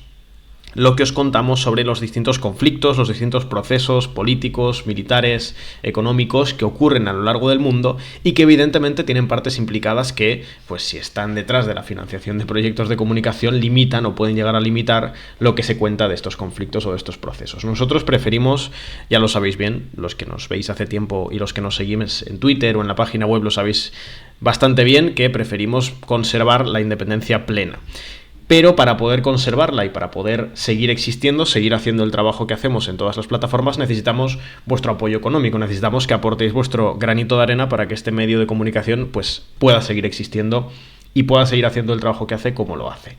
lo que os contamos sobre los distintos conflictos, los distintos procesos políticos, militares, económicos que ocurren a lo largo del mundo, y que evidentemente tienen partes implicadas que, pues si están detrás de la financiación de proyectos de comunicación, limitan o pueden llegar a limitar lo que se cuenta de estos conflictos o de estos procesos. Nosotros preferimos, ya lo sabéis bien, los que nos veis hace tiempo y los que nos seguimos en Twitter o en la página web lo sabéis bastante bien, que preferimos conservar la independencia plena. Pero para poder conservarla y para poder seguir existiendo, seguir haciendo el trabajo que hacemos en todas las plataformas, necesitamos vuestro apoyo económico, necesitamos que aportéis vuestro granito de arena para que este medio de comunicación pues pueda seguir existiendo y pueda seguir haciendo el trabajo que hace como lo hace.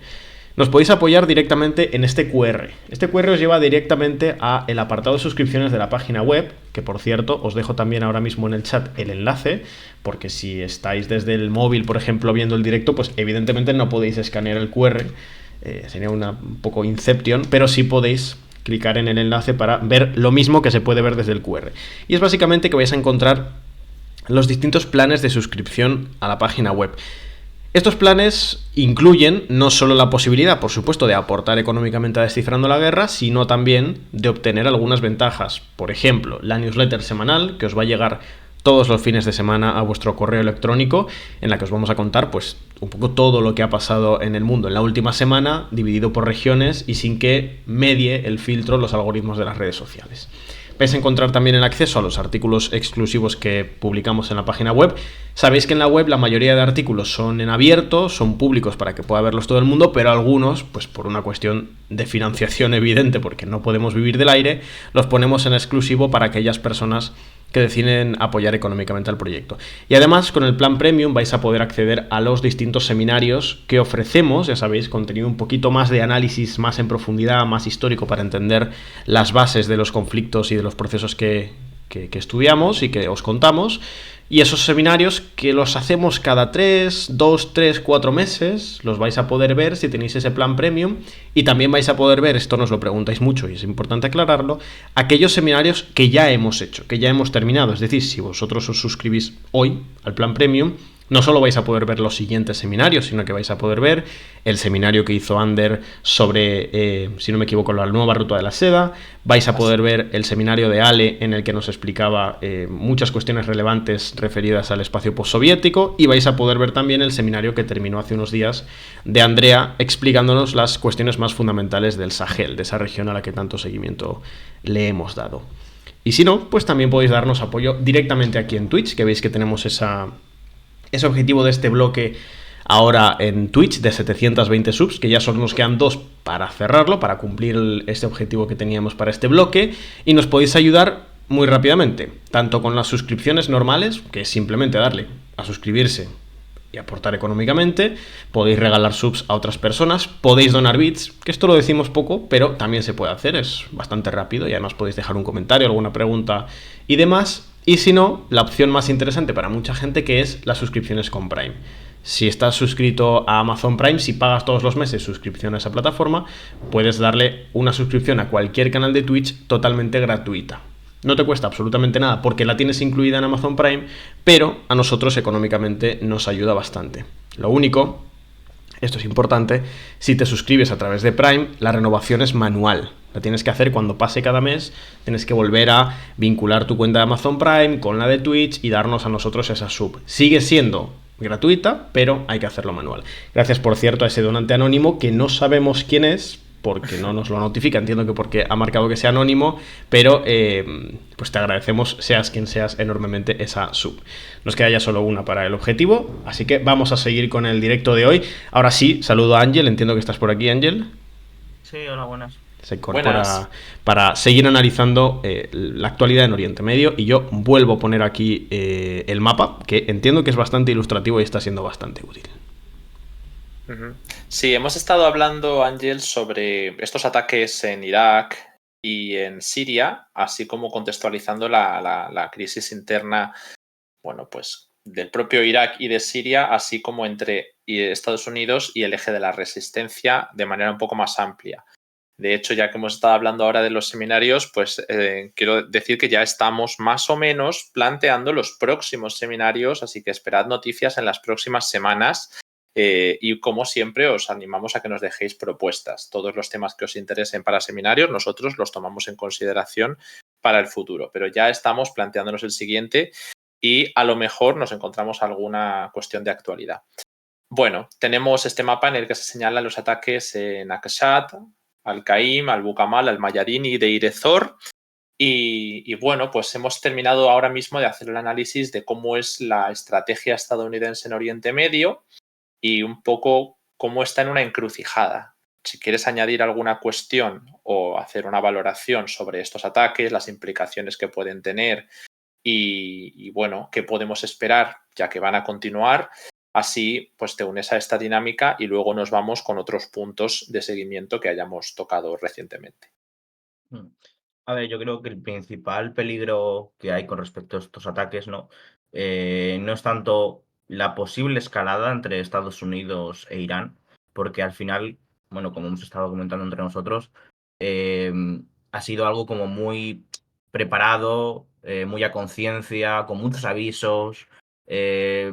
Nos podéis apoyar directamente en este QR. Este QR os lleva directamente al apartado de suscripciones de la página web, que por cierto os dejo también ahora mismo en el chat el enlace, porque si estáis desde el móvil, por ejemplo, viendo el directo, pues evidentemente no podéis escanear el QR, sería un poco Inception, pero sí podéis clicar en el enlace para ver lo mismo que se puede ver desde el QR. Y es básicamente que vais a encontrar los distintos planes de suscripción a la página web. Estos planes incluyen no solo la posibilidad, por supuesto, de aportar económicamente a Descifrando la Guerra, sino también de obtener algunas ventajas. Por ejemplo, la newsletter semanal, que os va a llegar todos los fines de semana a vuestro correo electrónico, en la que os vamos a contar pues un poco todo lo que ha pasado en el mundo en la última semana, dividido por regiones y sin que medie el filtro los algoritmos de las redes sociales. Vais a encontrar también el acceso a los artículos exclusivos que publicamos en la página web. Sabéis que en la web la mayoría de artículos son en abierto, son públicos para que pueda verlos todo el mundo, pero algunos, pues por una cuestión de financiación evidente, porque no podemos vivir del aire, los ponemos en exclusivo para aquellas personas que deciden apoyar económicamente al proyecto. Y además, con el plan Premium vais a poder acceder a los distintos seminarios que ofrecemos, ya sabéis, contenido un poquito más de análisis, más en profundidad, más histórico para entender las bases de los conflictos y de los procesos que estudiamos y que os contamos. Y esos seminarios que los hacemos cada 2, 3, 4 meses, los vais a poder ver si tenéis ese plan Premium, y también vais a poder ver, esto nos lo preguntáis mucho y es importante aclararlo, aquellos seminarios que ya hemos hecho, que ya hemos terminado. Es decir, si vosotros os suscribís hoy al plan Premium, no solo vais a poder ver los siguientes seminarios, sino que vais a poder ver el seminario que hizo Ander sobre, si no me equivoco, la nueva ruta de la seda. Vais a poder ver el seminario de Ale, en el que nos explicaba muchas cuestiones relevantes referidas al espacio postsoviético. Y vais a poder ver también el seminario que terminó hace unos días de Andrea, explicándonos las cuestiones más fundamentales del Sahel, de esa región a la que tanto seguimiento le hemos dado. Y si no, pues también podéis darnos apoyo directamente aquí en Twitch, que veis que tenemos ese objetivo de este bloque ahora en Twitch de 720 subs, que ya solo nos quedan 2 para cerrarlo, para cumplir este objetivo que teníamos para este bloque, y nos podéis ayudar muy rápidamente, tanto con las suscripciones normales, que es simplemente darle a suscribirse y aportar económicamente, podéis regalar subs a otras personas, podéis donar bits, que esto lo decimos poco, pero también se puede hacer, es bastante rápido, y además podéis dejar un comentario, alguna pregunta y demás. Y si no, la opción más interesante para mucha gente, que es las suscripciones con Prime. Si estás suscrito a Amazon Prime, si pagas todos los meses suscripción a esa plataforma, puedes darle una suscripción a cualquier canal de Twitch totalmente gratuita. No te cuesta absolutamente nada porque la tienes incluida en Amazon Prime, pero a nosotros económicamente nos ayuda bastante. Lo único, esto es importante, si te suscribes a través de Prime, la renovación es manual. La tienes que hacer cuando pase cada mes, tienes que volver a vincular tu cuenta de Amazon Prime con la de Twitch y darnos a nosotros esa sub. Sigue siendo gratuita, pero hay que hacerlo manual. Gracias, por cierto, a ese donante anónimo, que no sabemos quién es, porque no nos lo notifica, entiendo que porque ha marcado que sea anónimo, pero pues te agradecemos, seas quien seas, enormemente esa sub. Nos queda ya solo una para el objetivo, así que vamos a seguir con el directo de hoy. Ahora sí, saludo a Ángel, entiendo que estás por aquí, Ángel. Sí, hola, buenas. Se incorpora para seguir analizando la actualidad en Oriente Medio, y yo vuelvo a poner aquí el mapa, que entiendo que es bastante ilustrativo y está siendo bastante útil. Sí, hemos estado hablando, Ángel, sobre estos ataques en Irak y en Siria, así como contextualizando la crisis interna, bueno, pues del propio Irak y de Siria, así como entre Estados Unidos y el eje de la resistencia de manera un poco más amplia. De hecho, ya que hemos estado hablando ahora de los seminarios, pues quiero decir que ya estamos más o menos planteando los próximos seminarios, así que esperad noticias en las próximas semanas. Y como siempre os animamos a que nos dejéis propuestas. Todos los temas que os interesen para seminarios nosotros los tomamos en consideración para el futuro, pero ya estamos planteándonos el siguiente y a lo mejor nos encontramos alguna cuestión de actualidad. Bueno, tenemos este mapa en el que se señalan los ataques en Akshat, Al-Qaim, Al-Bukamal, Al-Mayadin y Deir ez-Zor. Y bueno, pues hemos terminado ahora mismo de hacer el análisis de cómo es la estrategia estadounidense en Oriente Medio y un poco cómo está en una encrucijada. Si quieres añadir alguna cuestión o hacer una valoración sobre estos ataques, las implicaciones que pueden tener y bueno, qué podemos esperar ya que van a continuar, así pues te unes a esta dinámica y luego nos vamos con otros puntos de seguimiento que hayamos tocado recientemente. A ver, yo creo que el principal peligro que hay con respecto a estos ataques, ¿no? No es tanto la posible escalada entre Estados Unidos e Irán, porque al final, bueno, como hemos estado comentando entre nosotros, eh, ha sido algo como muy preparado, muy a conciencia, con muchos avisos, eh,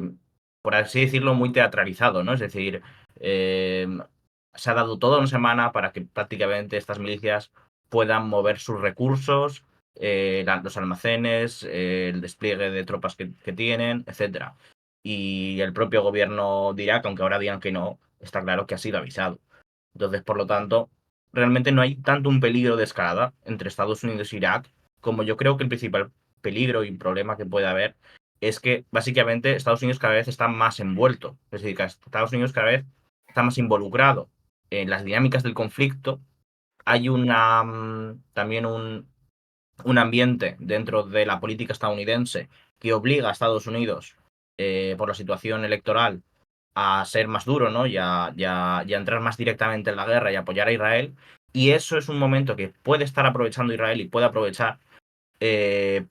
por así decirlo, muy teatralizado, ¿no? Es decir, eh, se ha dado toda una semana para que prácticamente estas milicias puedan mover sus recursos, los almacenes, el despliegue de tropas que tienen, etcétera. Y el propio gobierno de Irak, aunque ahora digan que no, está claro que ha sido avisado. Entonces, por lo tanto, realmente no hay tanto un peligro de escalada entre Estados Unidos e Irak, como yo creo que el principal peligro y problema que puede haber es que básicamente Estados Unidos cada vez está más envuelto. Es decir, que Estados Unidos cada vez está más involucrado en las dinámicas del conflicto. Hay también un ambiente dentro de la política estadounidense que obliga a Estados Unidos, por la situación electoral, a ser más duro, ¿no? Y a entrar más directamente en la guerra y apoyar a Israel. Y eso es un momento que puede estar aprovechando Israel y puede aprovechar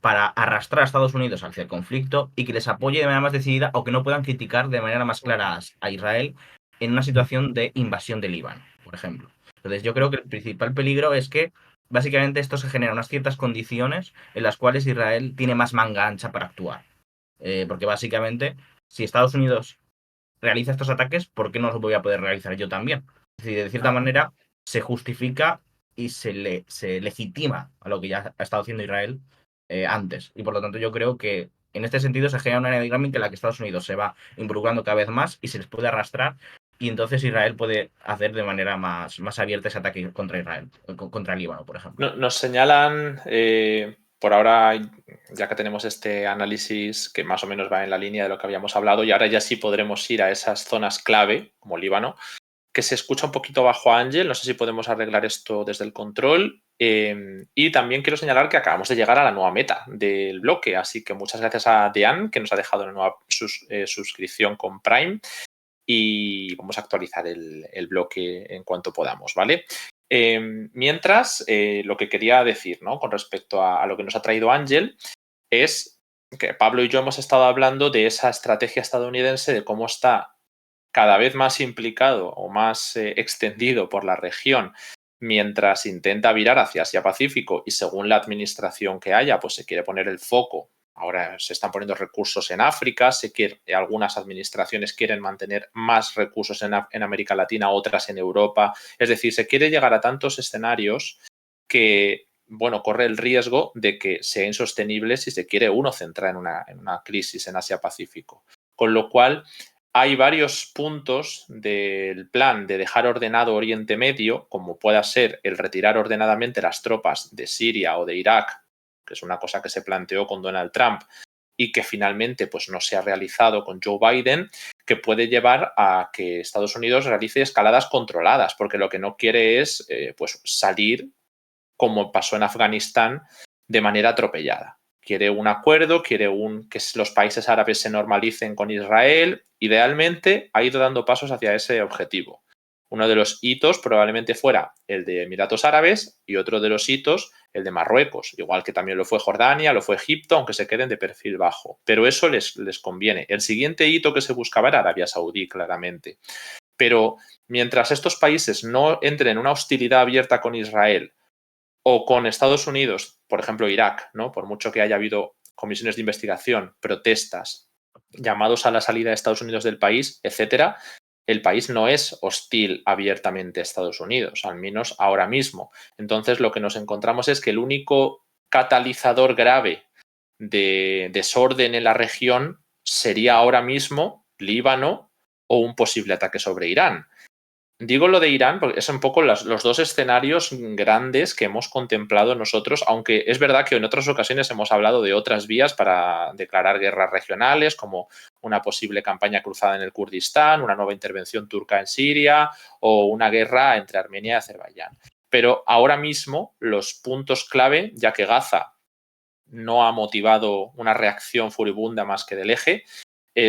para arrastrar a Estados Unidos hacia el conflicto y que les apoye de manera más decidida o que no puedan criticar de manera más clara a Israel en una situación de invasión de Líbano, por ejemplo. Entonces yo creo que el principal peligro es que básicamente esto se genera unas ciertas condiciones en las cuales Israel tiene más manga ancha para actuar. Porque básicamente, si Estados Unidos realiza estos ataques, ¿por qué no los voy a poder realizar yo también? Es decir, de cierta manera se justifica y se legitima a lo que ya ha estado haciendo Israel antes. Y por lo tanto yo creo que en este sentido se genera una dinámica en la que Estados Unidos se va involucrando cada vez más y se les puede arrastrar y entonces Israel puede hacer de manera más abierta ese ataque contra Israel, contra Líbano, por ejemplo. Nos señalan, por ahora, ya que tenemos este análisis que más o menos va en la línea de lo que habíamos hablado, y ahora ya sí podremos ir a esas zonas clave, como Líbano, que se escucha un poquito bajo a Ángel, no sé si podemos arreglar esto desde el control. Y también quiero señalar que acabamos de llegar a la nueva meta del bloque, así que muchas gracias a Dean, que nos ha dejado una nueva suscripción con Prime, y vamos a actualizar el bloque en cuanto podamos, ¿vale? Mientras, lo que quería decir, ¿no? Con respecto a lo que nos ha traído Ángel, es que Pablo y yo hemos estado hablando de esa estrategia estadounidense, de cómo está cada vez más implicado o más extendido por la región, mientras intenta virar hacia Asia-Pacífico y según la administración que haya, pues se quiere poner el foco. Ahora se están poniendo recursos en África, algunas administraciones quieren mantener más recursos en América Latina, otras en Europa. Es decir, se quiere llegar a tantos escenarios que, bueno, corre el riesgo de que sea insostenible si se quiere uno centrar en una crisis en Asia-Pacífico. Con lo cual, hay varios puntos del plan de dejar ordenado Oriente Medio, como pueda ser el retirar ordenadamente las tropas de Siria o de Irak, que es una cosa que se planteó con Donald Trump y que finalmente pues, no se ha realizado con Joe Biden, que puede llevar a que Estados Unidos realice escaladas controladas, porque lo que no quiere es pues, salir, como pasó en Afganistán, de manera atropellada. Quiere un acuerdo, quiere que los países árabes se normalicen con Israel. Idealmente ha ido dando pasos hacia ese objetivo. Uno de los hitos probablemente fuera el de Emiratos Árabes y otro de los hitos el de Marruecos, igual que también lo fue Jordania, lo fue Egipto, aunque se queden de perfil bajo. Pero eso les conviene. El siguiente hito que se buscaba era Arabia Saudí, claramente. Pero mientras estos países no entren en una hostilidad abierta con Israel o con Estados Unidos, por ejemplo Irak, ¿no? Por mucho que haya habido comisiones de investigación, protestas, llamados a la salida de Estados Unidos del país, etcétera, el país no es hostil abiertamente a Estados Unidos, al menos ahora mismo. Entonces lo que nos encontramos es que el único catalizador grave de desorden en la región sería ahora mismo Líbano o un posible ataque sobre Irán. Digo lo de Irán porque es un poco los dos escenarios grandes que hemos contemplado nosotros, aunque es verdad que en otras ocasiones hemos hablado de otras vías para declarar guerras regionales, como una posible campaña cruzada en el Kurdistán, una nueva intervención turca en Siria o una guerra entre Armenia y Azerbaiyán. Pero ahora mismo los puntos clave, ya que Gaza no ha motivado una reacción furibunda más que del eje,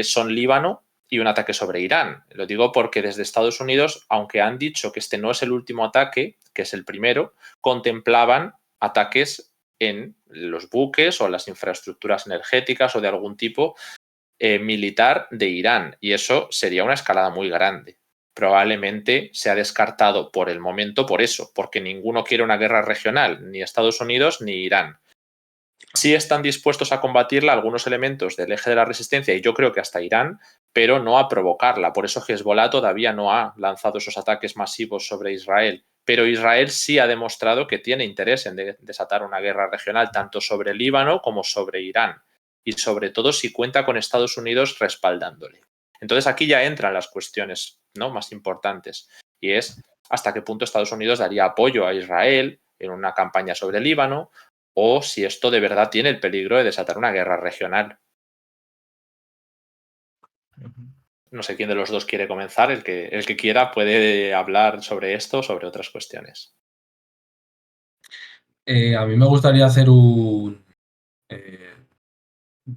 son Líbano y un ataque sobre Irán. Lo digo porque desde Estados Unidos, aunque han dicho que este no es el último ataque, que es el primero, contemplaban ataques en los buques o las infraestructuras energéticas o de algún tipo militar de Irán. Y eso sería una escalada muy grande. Probablemente se ha descartado por el momento por eso, porque ninguno quiere una guerra regional, ni Estados Unidos ni Irán. Sí están dispuestos a combatirla algunos elementos del eje de la resistencia y yo creo que hasta Irán, pero no a provocarla. Por eso Hezbollah todavía no ha lanzado esos ataques masivos sobre Israel. Pero Israel sí ha demostrado que tiene interés en desatar una guerra regional, tanto sobre Líbano como sobre Irán. Y sobre todo si cuenta con Estados Unidos respaldándole. Entonces aquí ya entran las cuestiones, ¿no?, más importantes. Y es hasta qué punto Estados Unidos daría apoyo a Israel en una campaña sobre Líbano, o si esto de verdad tiene el peligro de desatar una guerra regional. No sé quién de los dos quiere comenzar. El que quiera puede hablar sobre esto o sobre otras cuestiones. A mí me gustaría hacer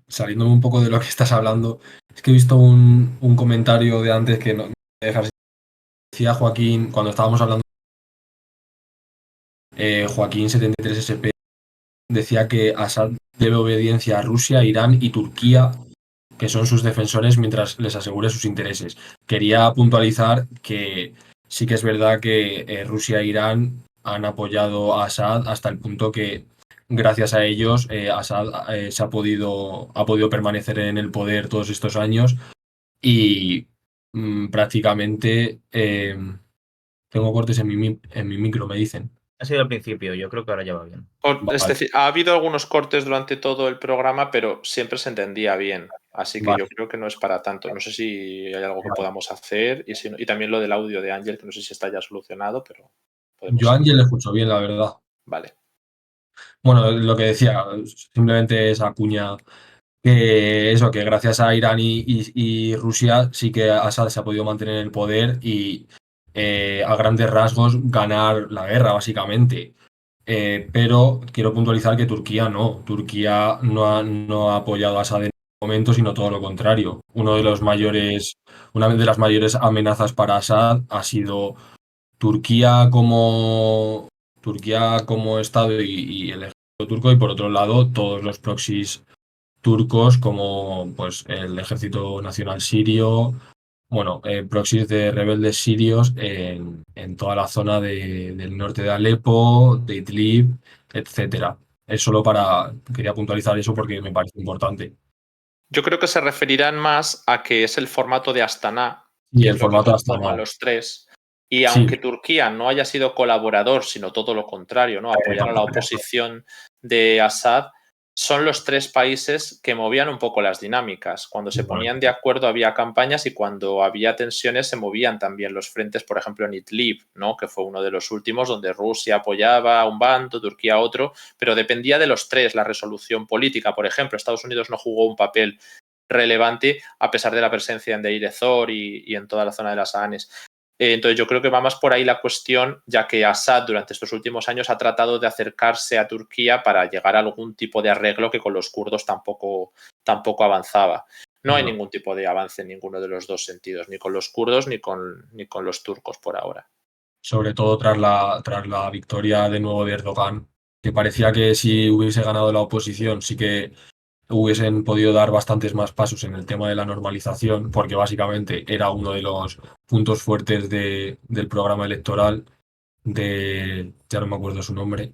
saliéndome un poco de lo que estás hablando, es que he visto un comentario de antes que no me deja. Decía Joaquín, cuando estábamos hablando, Joaquín 73SP decía que Assad debe obediencia a Rusia, Irán y Turquía, que son sus defensores mientras les asegure sus intereses. Quería puntualizar que sí que es verdad que Rusia e Irán han apoyado a Assad hasta el punto que gracias a ellos Assad ha podido permanecer en el poder todos estos años y prácticamente tengo cortes en mi micro, me dicen. Ha sido al principio, yo creo que ahora ya va bien. Es Vale, decir, ha habido algunos cortes durante todo el programa, pero siempre se entendía bien. Así que vale, yo creo que no es para tanto. No sé si hay algo que podamos hacer y, y también lo del audio de Ángel, que no sé si está ya solucionado, pero podemos yo a seguir. Ángel le escucho bien, la verdad. Vale. Bueno, lo que decía, simplemente esa cuña que eso, que gracias a Irán y Rusia sí que Assad se ha podido mantener en el poder y a grandes rasgos ganar la guerra, básicamente. Pero quiero puntualizar que Turquía no. Turquía no ha apoyado a Assad en ningún momento, sino todo lo contrario. Una de las mayores amenazas para Assad ha sido Turquía Turquía como Estado y el ejército turco, y por otro lado todos los proxies turcos como pues el Ejército Nacional Sirio, bueno, proxies de rebeldes sirios en toda la zona del norte de Alepo, de Idlib, etcétera. Es solo quería puntualizar eso porque me parece importante. Yo creo que se referirán más a que es el formato de Astana, Y que el es lo que formato hasta conforman no. los tres. Y Sí, aunque Turquía no haya sido colaborador, sino todo lo contrario, ¿no? Apoyar a la oposición de Assad, son los tres países que movían un poco las dinámicas. Cuando se ponían de acuerdo había campañas y cuando había tensiones se movían también los frentes, por ejemplo en Idlib, ¿no? Que fue uno de los últimos donde Rusia apoyaba a un bando, Turquía a otro, pero dependía de los tres la resolución política. Por ejemplo, Estados Unidos no jugó un papel relevante a pesar de la presencia en Deir ez-Zor y en toda la zona de las Sahanes. Entonces yo creo que va más por ahí la cuestión, ya que Assad durante estos últimos años ha tratado de acercarse a Turquía para llegar a algún tipo de arreglo que con los kurdos tampoco avanzaba. No hay ningún tipo de avance en ninguno de los dos sentidos, ni con los kurdos ni con los turcos por ahora. sobre todo tras la victoria de nuevo de Erdogan, que parecía que si hubiese ganado la oposición sí que hubiesen podido dar bastantes más pasos en el tema de la normalización, porque básicamente era uno de los puntos fuertes del programa electoral ya no me acuerdo su nombre,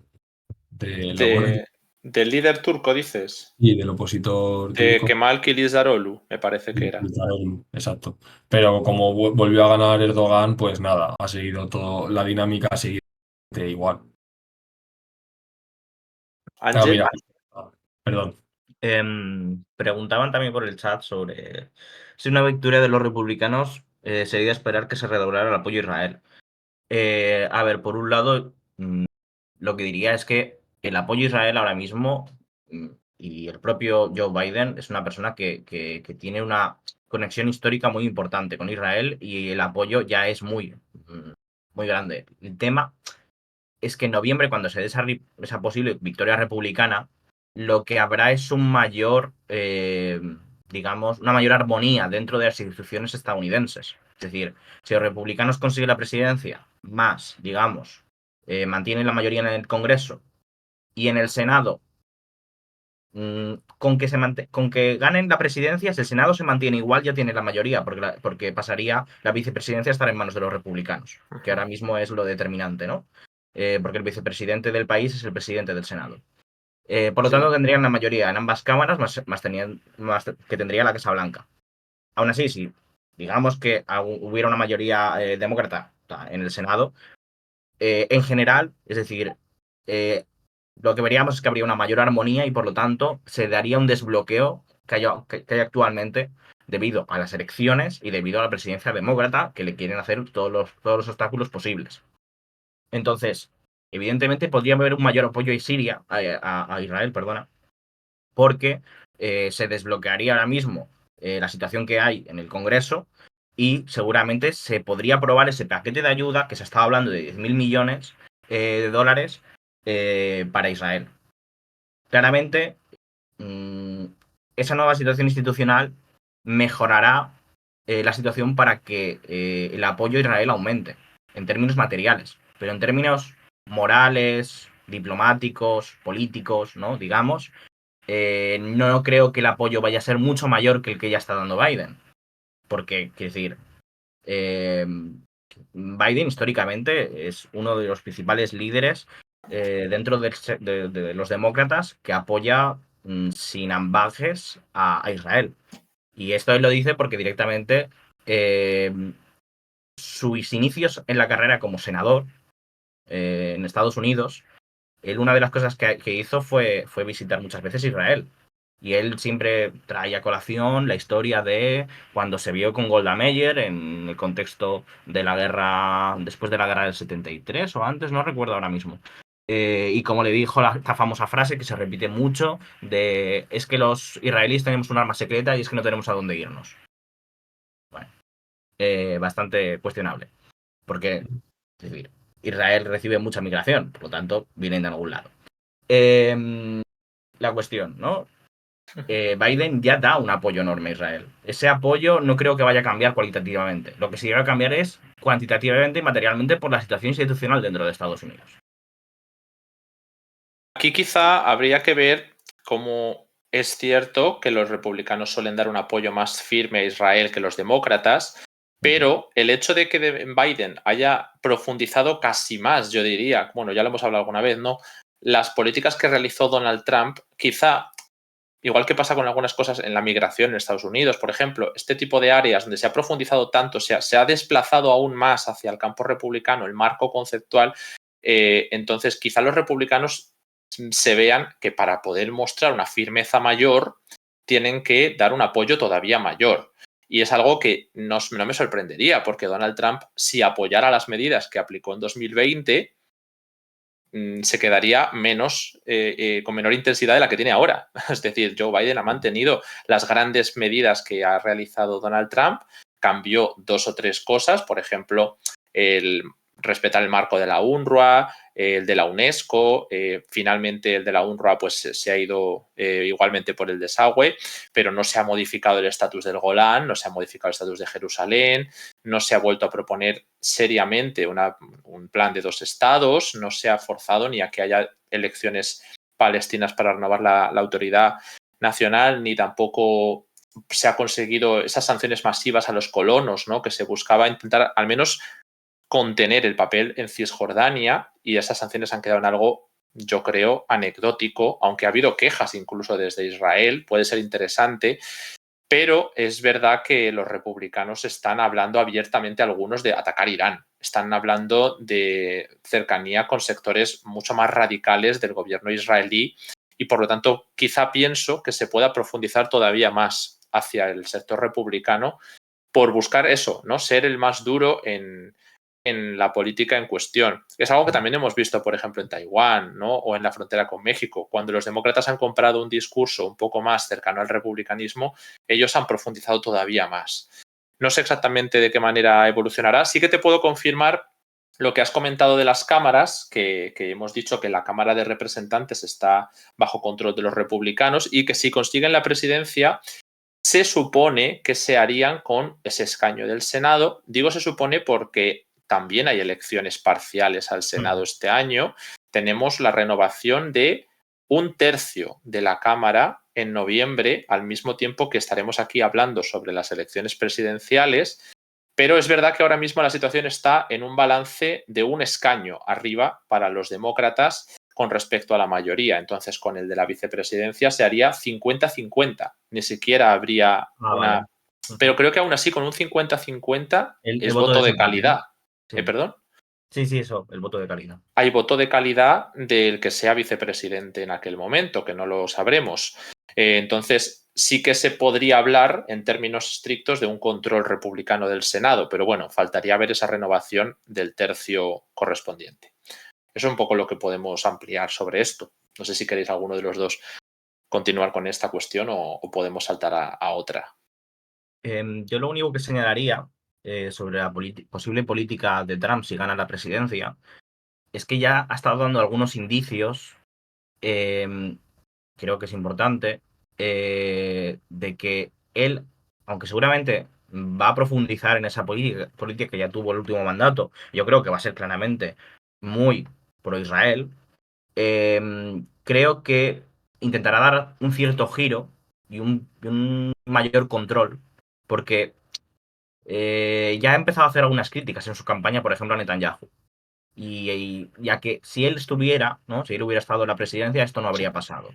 del opositor, Del líder turco, dices, y del opositor de turco. Kemal Kılıçdaroğlu, me parece que era. Exacto. Pero como volvió a ganar Erdogan, pues nada, ha seguido todo, la dinámica ha seguido igual. Ah, Ángel, mira, perdón. Preguntaban también por el chat sobre si una victoria de los republicanos sería de esperar que se redoblara el apoyo a Israel. A ver, por un lado, lo que diría es que el apoyo a Israel ahora mismo, mm, y el propio Joe Biden es una persona que tiene una conexión histórica muy importante con Israel y el apoyo ya es muy grande. El tema es que en noviembre, cuando se dé esa posible victoria republicana, lo que habrá es digamos, una mayor armonía dentro de las instituciones estadounidenses. Es decir, si los republicanos consiguen la presidencia, más, digamos, mantienen la mayoría en el Congreso y en el Senado, con que ganen la presidencia, si el Senado se mantiene igual, ya tiene la mayoría, porque pasaría la vicepresidencia a estar en manos de los republicanos, que ahora mismo es lo determinante, ¿no? Porque el vicepresidente del país es el presidente del Senado. Por lo sí. tanto, tendrían la mayoría en ambas cámaras, más que tendría la Casa Blanca. Aún así, si digamos que hubiera una mayoría demócrata en el Senado, en general, es decir, eh, lo que veríamos es que habría una mayor armonía y por lo tanto se daría un desbloqueo que hay actualmente debido a las elecciones y debido a la presidencia demócrata que le quieren hacer todos los obstáculos posibles. Entonces, evidentemente podría haber un mayor apoyo a Siria, a Israel, perdona, porque se desbloquearía ahora mismo la situación que hay en el Congreso y seguramente se podría aprobar ese paquete de ayuda que se estaba hablando de 10.000 millones de dólares para Israel. Claramente, esa nueva situación institucional mejorará la situación para que el apoyo a Israel aumente en términos materiales, pero en términos morales, diplomáticos, políticos, ¿no? Digamos, no creo que el apoyo vaya a ser mucho mayor que el que ya está dando Biden. Porque, quiero decir, eh, Biden históricamente es uno de los principales líderes dentro de los demócratas que apoya sin ambages a Israel. Y esto él lo dice porque directamente eh, sus inicios en la carrera como senador en Estados Unidos, él una de las cosas que hizo fue visitar muchas veces Israel. Y él siempre traía a colación la historia de cuando se vio con Golda Meir en el contexto de la guerra, después de la guerra del 73 o antes, no recuerdo ahora mismo. Y como le dijo esta famosa frase que se repite mucho, de es que los israelíes tenemos un arma secreta y es que no tenemos a dónde irnos. Bueno, bastante cuestionable, porque es decir, Israel recibe mucha migración, por lo tanto, vienen de algún lado. La cuestión, ¿no? Biden ya da un apoyo enorme a Israel. Ese apoyo no creo que vaya a cambiar cualitativamente. Lo que sí va a cambiar es cuantitativamente y materialmente por la situación institucional dentro de Estados Unidos. Aquí quizá habría que ver cómo es cierto que los republicanos suelen dar un apoyo más firme a Israel que los demócratas, pero el hecho de que Biden haya profundizado casi más, yo diría, bueno, ya lo hemos hablado alguna vez, ¿no? Las políticas que realizó Donald Trump, quizá, igual que pasa con algunas cosas en la migración en Estados Unidos, por ejemplo, este tipo de áreas donde se ha profundizado tanto, se ha desplazado aún más hacia el campo republicano, el marco conceptual, entonces quizá los republicanos se vean que para poder mostrar una firmeza mayor tienen que dar un apoyo todavía mayor. Y es algo que no me sorprendería, porque Donald Trump, si apoyara las medidas que aplicó en 2020, se quedaría con menor intensidad de la que tiene ahora. Es decir, Joe Biden ha mantenido las grandes medidas que ha realizado Donald Trump, cambió 2 o 3 cosas, por ejemplo, el respetar el marco de la UNRWA, el de la UNESCO, finalmente el de la UNRWA pues se ha ido igualmente por el desagüe, pero no se ha modificado el estatus del Golán, no se ha modificado el estatus de Jerusalén, no se ha vuelto a proponer seriamente un plan de 2 estados, no se ha forzado ni a que haya elecciones palestinas para renovar la autoridad nacional, ni tampoco se ha conseguido esas sanciones masivas a los colonos, ¿no? Que se buscaba intentar al menos contener el papel en Cisjordania, y esas sanciones han quedado en algo, yo creo, anecdótico, aunque ha habido quejas incluso desde Israel, puede ser interesante, pero es verdad que los republicanos están hablando abiertamente algunos de atacar Irán, están hablando de cercanía con sectores mucho más radicales del gobierno israelí y por lo tanto quizá pienso que se pueda profundizar todavía más hacia el sector republicano por buscar eso, ¿no? Ser el más duro en la política en cuestión. Es algo que también hemos visto, por ejemplo, en Taiwán, ¿no? O en la frontera con México. Cuando los demócratas han comprado un discurso un poco más cercano al republicanismo, ellos han profundizado todavía más. No sé exactamente de qué manera evolucionará. Sí que te puedo confirmar lo que has comentado de las cámaras, que hemos dicho que la Cámara de Representantes está bajo control de los republicanos y que si consiguen la presidencia se supone que se harían con ese escaño del Senado. Digo se supone porque también hay elecciones parciales al Senado este año. Tenemos la renovación de 1/3 de la Cámara en noviembre, al mismo tiempo que estaremos aquí hablando sobre las elecciones presidenciales, pero es verdad que ahora mismo la situación está en un balance de un escaño arriba para los demócratas con respecto a la mayoría. Entonces, con el de la vicepresidencia se haría 50-50. Ni siquiera habría una... Vale. Pero creo que aún así, con un 50-50 El es voto voto de de desempate, ¿no? calidad. Sí. ¿Perdón? Sí, eso, el voto de calidad. Hay voto de calidad del que sea vicepresidente en aquel momento, que no lo sabremos. Entonces, sí que se podría hablar en términos estrictos de un control republicano del Senado, pero bueno, faltaría ver esa renovación del tercio correspondiente. Eso es un poco lo que podemos ampliar sobre esto. No sé si queréis alguno de los dos continuar con esta cuestión o podemos saltar a otra. Yo lo único que señalaría sobre la posible política de Trump si gana la presidencia es que ya ha estado dando algunos indicios, creo que es importante, de que él, aunque seguramente va a profundizar en esa política que ya tuvo el último mandato, yo creo que va a ser claramente muy pro-Israel, creo que intentará dar un cierto giro y un mayor control, porque ya ha empezado a hacer algunas críticas en su campaña, por ejemplo, a Netanyahu. Y ya que si él estuviera, ¿no? Si él hubiera estado en la presidencia, esto no habría pasado.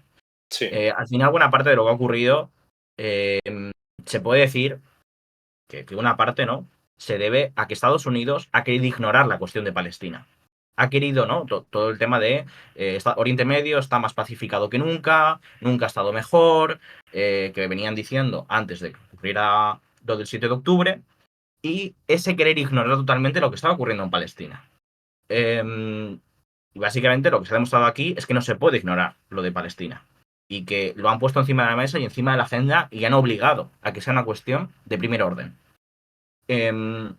Sí, Al final, buena parte de lo que ha ocurrido, se puede decir que una parte, ¿no? Se debe a que Estados Unidos ha querido ignorar la cuestión de Palestina. Ha querido, ¿no? Todo el tema de Oriente Medio está más pacificado que nunca, nunca ha estado mejor, que venían diciendo antes de que ocurriera lo del 7 de octubre, y ese querer ignorar totalmente lo que estaba ocurriendo en Palestina. Y básicamente lo que se ha demostrado aquí es que no se puede ignorar lo de Palestina. Y que lo han puesto encima de la mesa y encima de la agenda y han obligado a que sea una cuestión de primer orden. Em,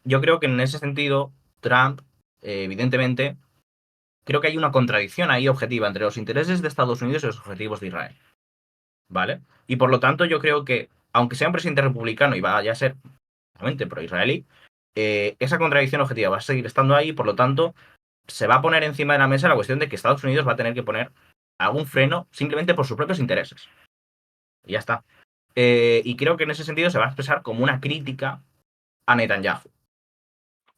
yo creo que en ese sentido, Trump, evidentemente, creo que hay una contradicción ahí objetiva entre los intereses de Estados Unidos y los objetivos de Israel. ¿Vale? Y por lo tanto, yo creo que, aunque sea un presidente republicano y vaya a ser realmente pro-israelí, esa contradicción objetiva va a seguir estando ahí, por lo tanto, se va a poner encima de la mesa la cuestión de que Estados Unidos va a tener que poner algún freno simplemente por sus propios intereses. Y ya está. Y creo que en ese sentido se va a expresar como una crítica a Netanyahu.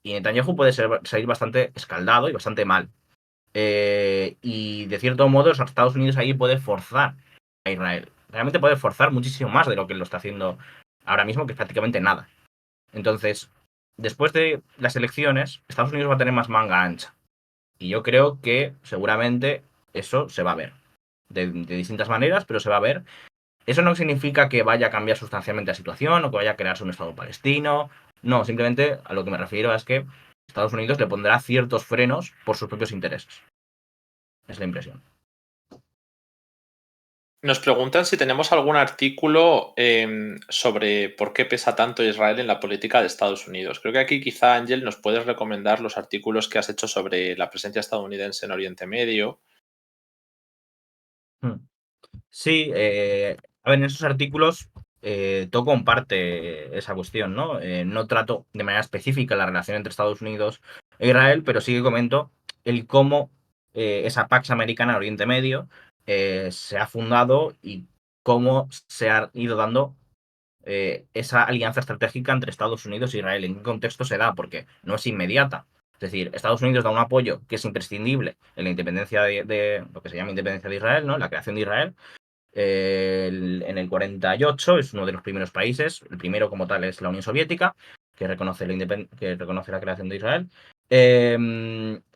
Y Netanyahu puede salir bastante escaldado y bastante mal. Y de cierto modo, los Estados Unidos ahí puede forzar a Israel. Realmente puede forzar muchísimo más de lo que lo está haciendo ahora mismo, que es prácticamente nada. Entonces, después de las elecciones, Estados Unidos va a tener más manga ancha. Y yo creo que seguramente eso se va a ver. De distintas maneras, pero se va a ver. Eso no significa que vaya a cambiar sustancialmente la situación o que vaya a crearse un Estado palestino. No, simplemente a lo que me refiero es que Estados Unidos le pondrá ciertos frenos por sus propios intereses. Es la impresión. nos preguntan si tenemos algún artículo sobre por qué pesa tanto Israel en la política de Estados Unidos. Creo que aquí quizá, Ángel, nos puedes recomendar los artículos que has hecho sobre la presencia estadounidense en Oriente Medio. Sí, a ver, en esos artículos toco en parte esa cuestión, ¿no? No trato de manera específica la relación entre Estados Unidos e Israel, pero sí que comento el cómo esa Pax Americana en Oriente Medio se ha fundado y cómo se ha ido dando esa alianza estratégica entre Estados Unidos e Israel. ¿En qué contexto se da? Porque no es inmediata. Es decir, Estados Unidos da un apoyo que es imprescindible en la independencia de lo que se llama independencia de Israel, ¿no? La creación de Israel en el 48 es uno de los primeros países, el primero como tal es la Unión Soviética, que reconoce la creación de Israel.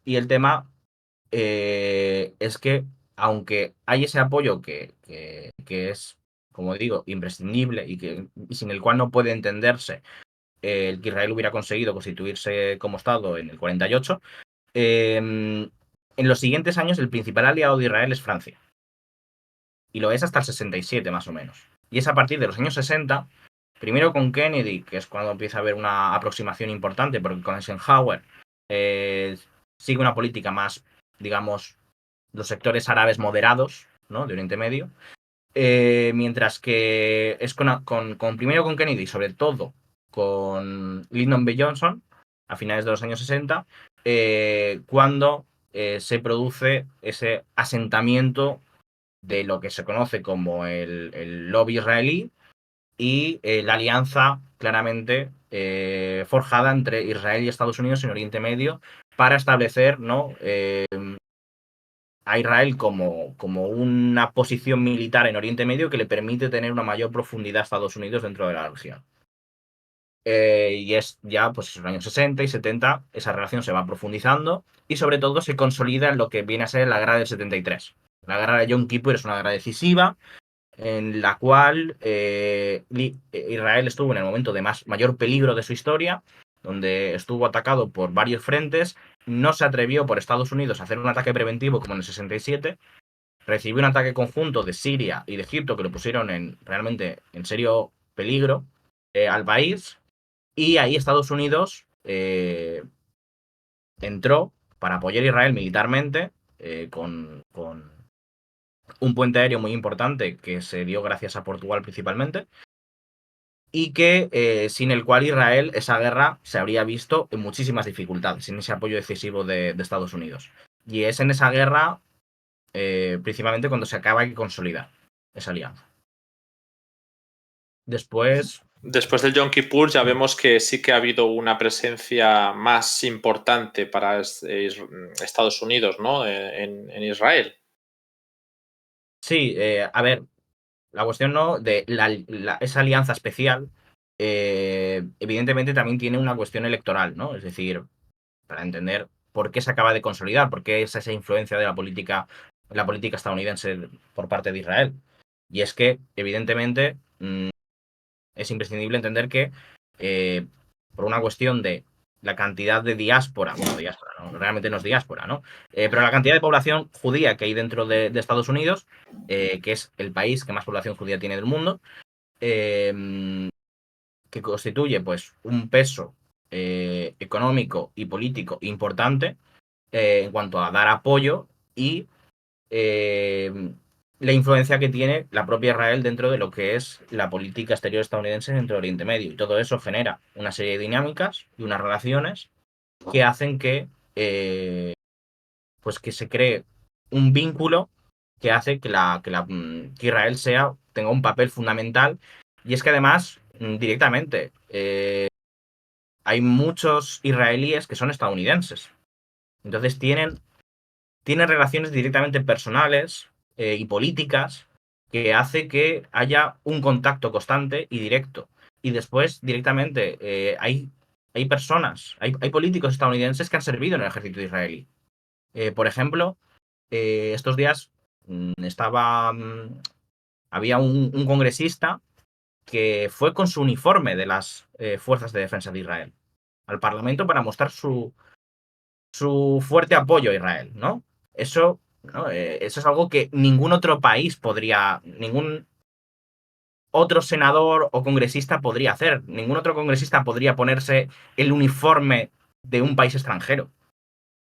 Y el tema es que, aunque hay ese apoyo que es, como digo, imprescindible y sin el cual no puede entenderse el que Israel hubiera conseguido constituirse como Estado en el 48, en los siguientes años el principal aliado de Israel es Francia y lo es hasta el 67 más o menos. Y es a partir de los años 60, primero con Kennedy, que es cuando empieza a haber una aproximación importante, porque con Eisenhower sigue una política más, digamos, los sectores árabes moderados, ¿no? De Oriente Medio. Mientras que es primero con Kennedy y sobre todo con Lyndon B. Johnson, a finales de los años 60, cuando se produce ese asentamiento de lo que se conoce como el lobby israelí y la alianza claramente forjada entre Israel y Estados Unidos en Oriente Medio para establecer, ¿no? A Israel como una posición militar en Oriente Medio que le permite tener una mayor profundidad a Estados Unidos dentro de la región. Y es ya, pues en los años 60 y 70, esa relación se va profundizando y sobre todo se consolida en lo que viene a ser la guerra del 73. La guerra de Yom Kippur es una guerra decisiva en la cual Israel estuvo en el momento de mayor peligro de su historia, donde estuvo atacado por varios frentes, no se atrevió por Estados Unidos a hacer un ataque preventivo como en el 67, recibió un ataque conjunto de Siria y de Egipto que lo pusieron realmente en serio peligro al país, y ahí Estados Unidos entró para apoyar a Israel militarmente, con un puente aéreo muy importante que se dio gracias a Portugal principalmente, y que sin el cual Israel, esa guerra, se habría visto en muchísimas dificultades, sin ese apoyo decisivo de Estados Unidos. Y es en esa guerra, principalmente, cuando se acaba de consolidar esa alianza. Después, Después del Yom Kippur ya vemos que sí que ha habido una presencia más importante para Estados Unidos, ¿no? En Israel. sí, a ver, la cuestión no de esa alianza especial, evidentemente también tiene una cuestión electoral, ¿no? Es decir, para entender por qué se acaba de consolidar, por qué es esa influencia de la política estadounidense por parte de Israel. Y es que, evidentemente, es imprescindible entender que, por una cuestión de la cantidad de diáspora, bueno, diáspora, ¿no? Realmente no es diáspora, ¿no? Pero la cantidad de población judía que hay dentro de Estados Unidos, que es el país que más población judía tiene del mundo, eh, que constituye pues un peso económico y político importante en cuanto a dar apoyo y eh, la influencia que tiene la propia Israel dentro de lo que es la política exterior estadounidense dentro de Oriente Medio. Y todo eso genera una serie de dinámicas y unas relaciones que hacen pues que se cree un vínculo que hace que Israel tenga un papel fundamental. Y es que además, directamente, hay muchos israelíes que son estadounidenses. Entonces tienen relaciones directamente personales y políticas que hace que haya un contacto constante y directo. Y después, directamente, hay personas, hay políticos estadounidenses que han servido en el ejército israelí. Por ejemplo, estos días había un congresista que fue con su uniforme de las Fuerzas de Defensa de Israel al Parlamento para mostrar su fuerte apoyo a Israel, ¿no? Eso, ¿no? Eso es algo que ningún otro país ningún otro senador o congresista podría hacer. Ningún otro congresista podría ponerse el uniforme de un país extranjero.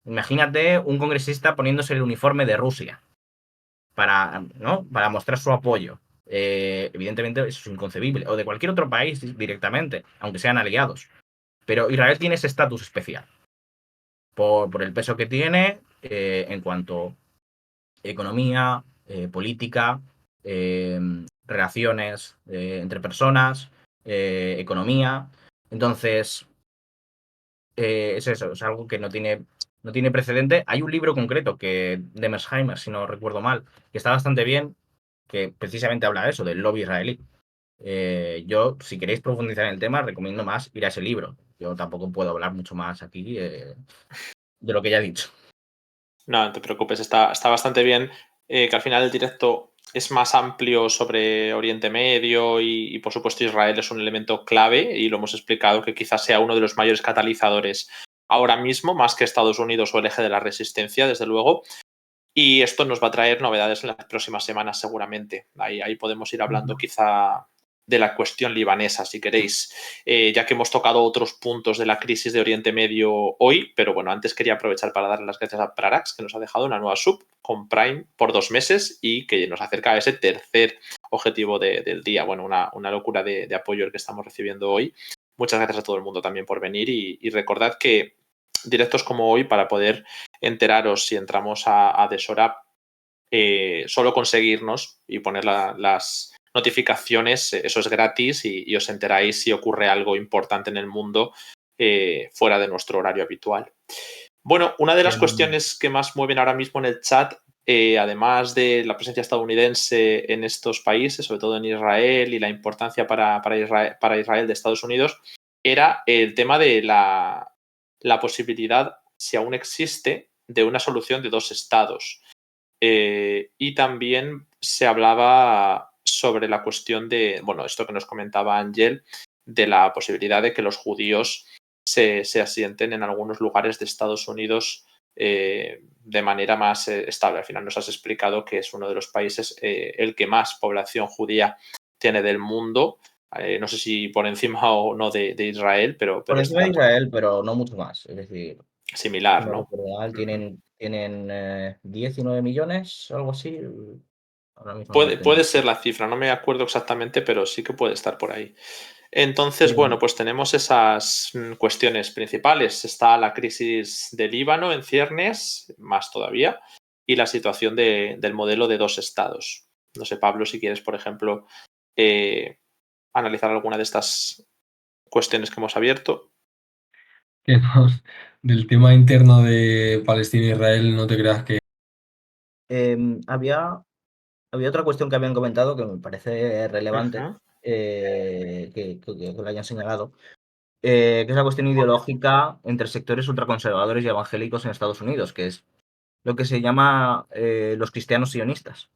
Imagínate un congresista poniéndose el uniforme de Rusia ¿no? Para mostrar su apoyo. Evidentemente eso es inconcebible. O de cualquier otro país directamente, aunque sean aliados. Pero Israel tiene ese estatus especial por el peso que tiene en cuanto a economía, política, eh, relaciones entre personas, economía. Entonces, es eso, es algo que no tiene precedente. Hay un libro concreto de Mersheimer, si no recuerdo mal, que está bastante bien, que precisamente habla de eso, del lobby israelí. Yo, si queréis profundizar en el tema, recomiendo más ir a ese libro. Yo tampoco puedo hablar mucho más aquí de lo que ya he dicho. No, no te preocupes, está bastante bien que al final el directo es más amplio sobre Oriente Medio y, por supuesto, Israel es un elemento clave y lo hemos explicado que quizás sea uno de los mayores catalizadores ahora mismo, más que Estados Unidos o el eje de la resistencia, desde luego. Y esto nos va a traer novedades en las próximas semanas, seguramente. Ahí podemos ir hablando quizá de la cuestión libanesa, si queréis, ya que hemos tocado otros puntos de la crisis de Oriente Medio hoy, pero bueno, antes quería aprovechar para darle las gracias a Prarax, que nos ha dejado una nueva sub con Prime por 2 meses y que nos acerca a ese tercer objetivo del día. Bueno, una locura de apoyo el que estamos recibiendo hoy. Muchas gracias a todo el mundo también por venir y recordad que directos como hoy, para poder enteraros si entramos a Desora, solo conseguirnos y poner las notificaciones, eso es gratis y os enteráis si ocurre algo importante en el mundo fuera de nuestro horario habitual. Bueno, una de las cuestiones que más mueven ahora mismo en el chat, además de la presencia estadounidense en estos países, sobre todo en Israel y la importancia para Israel de Estados Unidos, era el tema de la posibilidad, si aún existe, de una solución de 2 estados. Y también se hablaba sobre la cuestión de, bueno, esto que nos comentaba Ángel, de la posibilidad de que los judíos se asienten en algunos lugares de Estados Unidos de manera más estable. Al final nos has explicado que es uno de los países el que más población judía tiene del mundo. No sé si por encima o no de Israel, pero Por encima de está. Israel, pero no mucho más. Es decir, similar, No ¿no? recuerdo mal, Ujú. tienen 19 millones, algo así. Ahora mismo no lo Puede tengo. ser la cifra, no me acuerdo exactamente, pero sí que puede estar por ahí. Entonces, bueno, Eh, pues tenemos esas cuestiones principales. Está la crisis de Líbano en ciernes, más todavía, y la situación del modelo de dos estados. No sé, Pablo, si quieres, por ejemplo, eh, analizar alguna de estas cuestiones que hemos abierto. Que del tema interno de Palestina e Israel, no te creas que había otra cuestión que habían comentado que me parece relevante Ujú, que lo hayan señalado, que es la cuestión ideológica entre sectores ultraconservadores y evangélicos en Estados Unidos, que es lo que se llama los cristianos sionistas.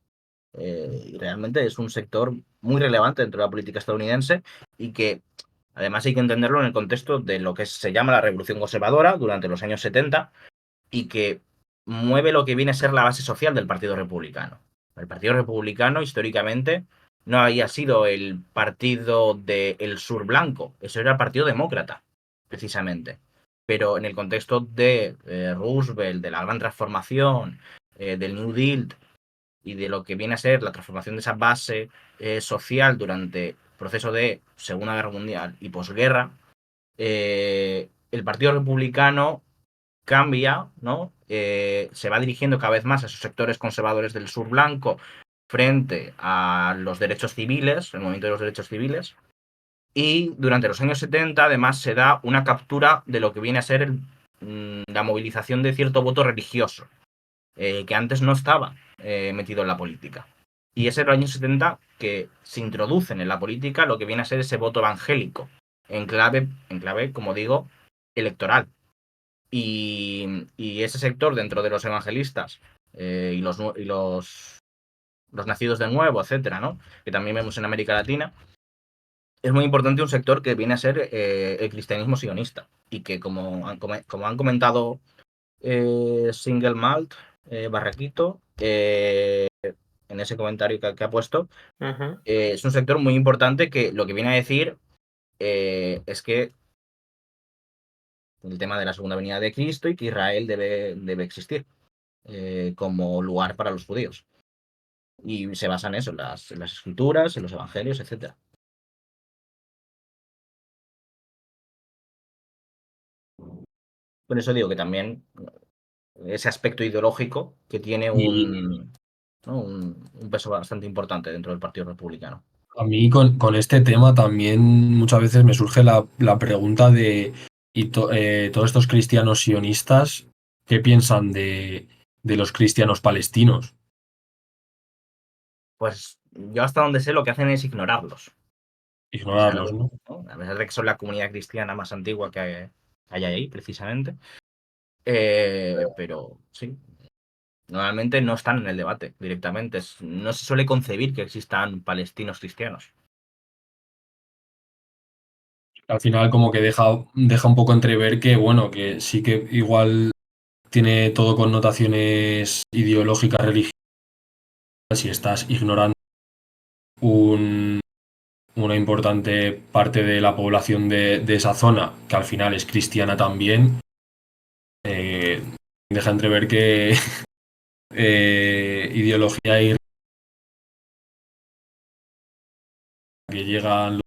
Y realmente es un sector muy relevante dentro de la política estadounidense y que además hay que entenderlo en el contexto de lo que se llama la Revolución Conservadora durante los años 70 y que mueve lo que viene a ser la base social del Partido Republicano. El Partido Republicano históricamente no había sido el partido del sur blanco, eso era el Partido Demócrata, precisamente. Pero en el contexto de Roosevelt, de la Gran Transformación, del New Deal y de lo que viene a ser la transformación de esa base social durante el proceso de Segunda Guerra Mundial y posguerra, el Partido Republicano cambia, ¿no? Se va dirigiendo cada vez más a esos sectores conservadores del sur blanco frente a los derechos civiles, el movimiento de los derechos civiles, y durante los años 70 además se da una captura de lo que viene a ser la movilización de cierto voto religioso, que antes no estaba metido en la política. Y es en los años 70 que se introducen en la política lo que viene a ser ese voto evangélico, en clave, como digo, electoral. Y ese sector dentro de los evangelistas y los nacidos de nuevo, etcétera, ¿no? Que también vemos en América Latina, es muy importante un sector que viene a ser el cristianismo sionista y que, como han comentado Single Malt, Barraquito, en ese comentario que ha puesto, ujú. es un sector muy importante que lo que viene a decir es que el tema de la segunda venida de Cristo y que Israel debe existir como lugar para los judíos. Y se basan en eso, en las escrituras, en los evangelios, etcétera. Por eso digo que también ese aspecto ideológico que tiene y ¿no? un peso bastante importante dentro del Partido Republicano. a mí con este tema también muchas veces me surge la pregunta de todos estos cristianos sionistas, ¿qué piensan de los cristianos palestinos? Pues yo hasta donde sé lo que hacen es ignorarlos. A pesar Ignorarlos, de, ¿no? ¿no? A pesar de que son la comunidad cristiana más antigua que hay ahí, precisamente. Pero sí, normalmente no están en el debate directamente. No se suele concebir que existan palestinos cristianos. Al final como que deja un poco entrever que, bueno, que sí que igual tiene todo connotaciones ideológicas, religiosas, y estás ignorando un- una importante parte de la población de esa zona, que al final es cristiana también, eh, deja entrever que ideología y que llegan.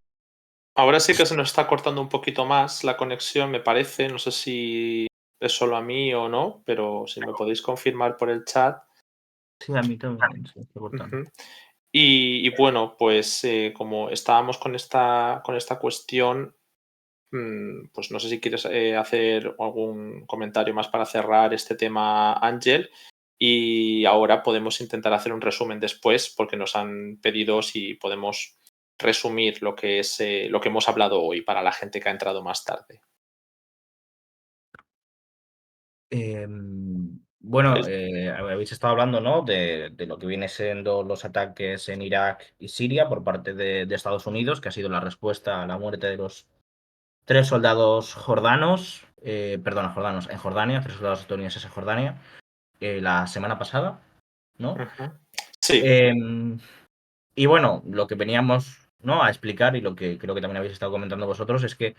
Ahora sí que se nos está cortando un poquito más la conexión, me parece. No sé si es solo a mí o no, pero si me podéis confirmar por el chat. Sí, a mí también se está cortando. Ujú. Y bueno, pues como estábamos con esta cuestión, pues no sé si quieres hacer algún comentario más para cerrar este tema, Ángel. Y ahora podemos intentar hacer un resumen después, porque nos han pedido si podemos resumir lo que es lo que hemos hablado hoy para la gente que ha entrado más tarde. Bueno, Es- habéis estado hablando, ¿no? De lo que viene siendo los ataques en Irak y Siria por parte de Estados Unidos, que ha sido la respuesta a la muerte de los 3 soldados jordanos, jordanos en Jordania, 3 soldados estadounidenses en Jordania, la semana pasada, ¿no? Ujú. Sí, Em, y bueno, lo que veníamos, ¿no? a explicar y lo que creo que también habéis estado comentando vosotros es que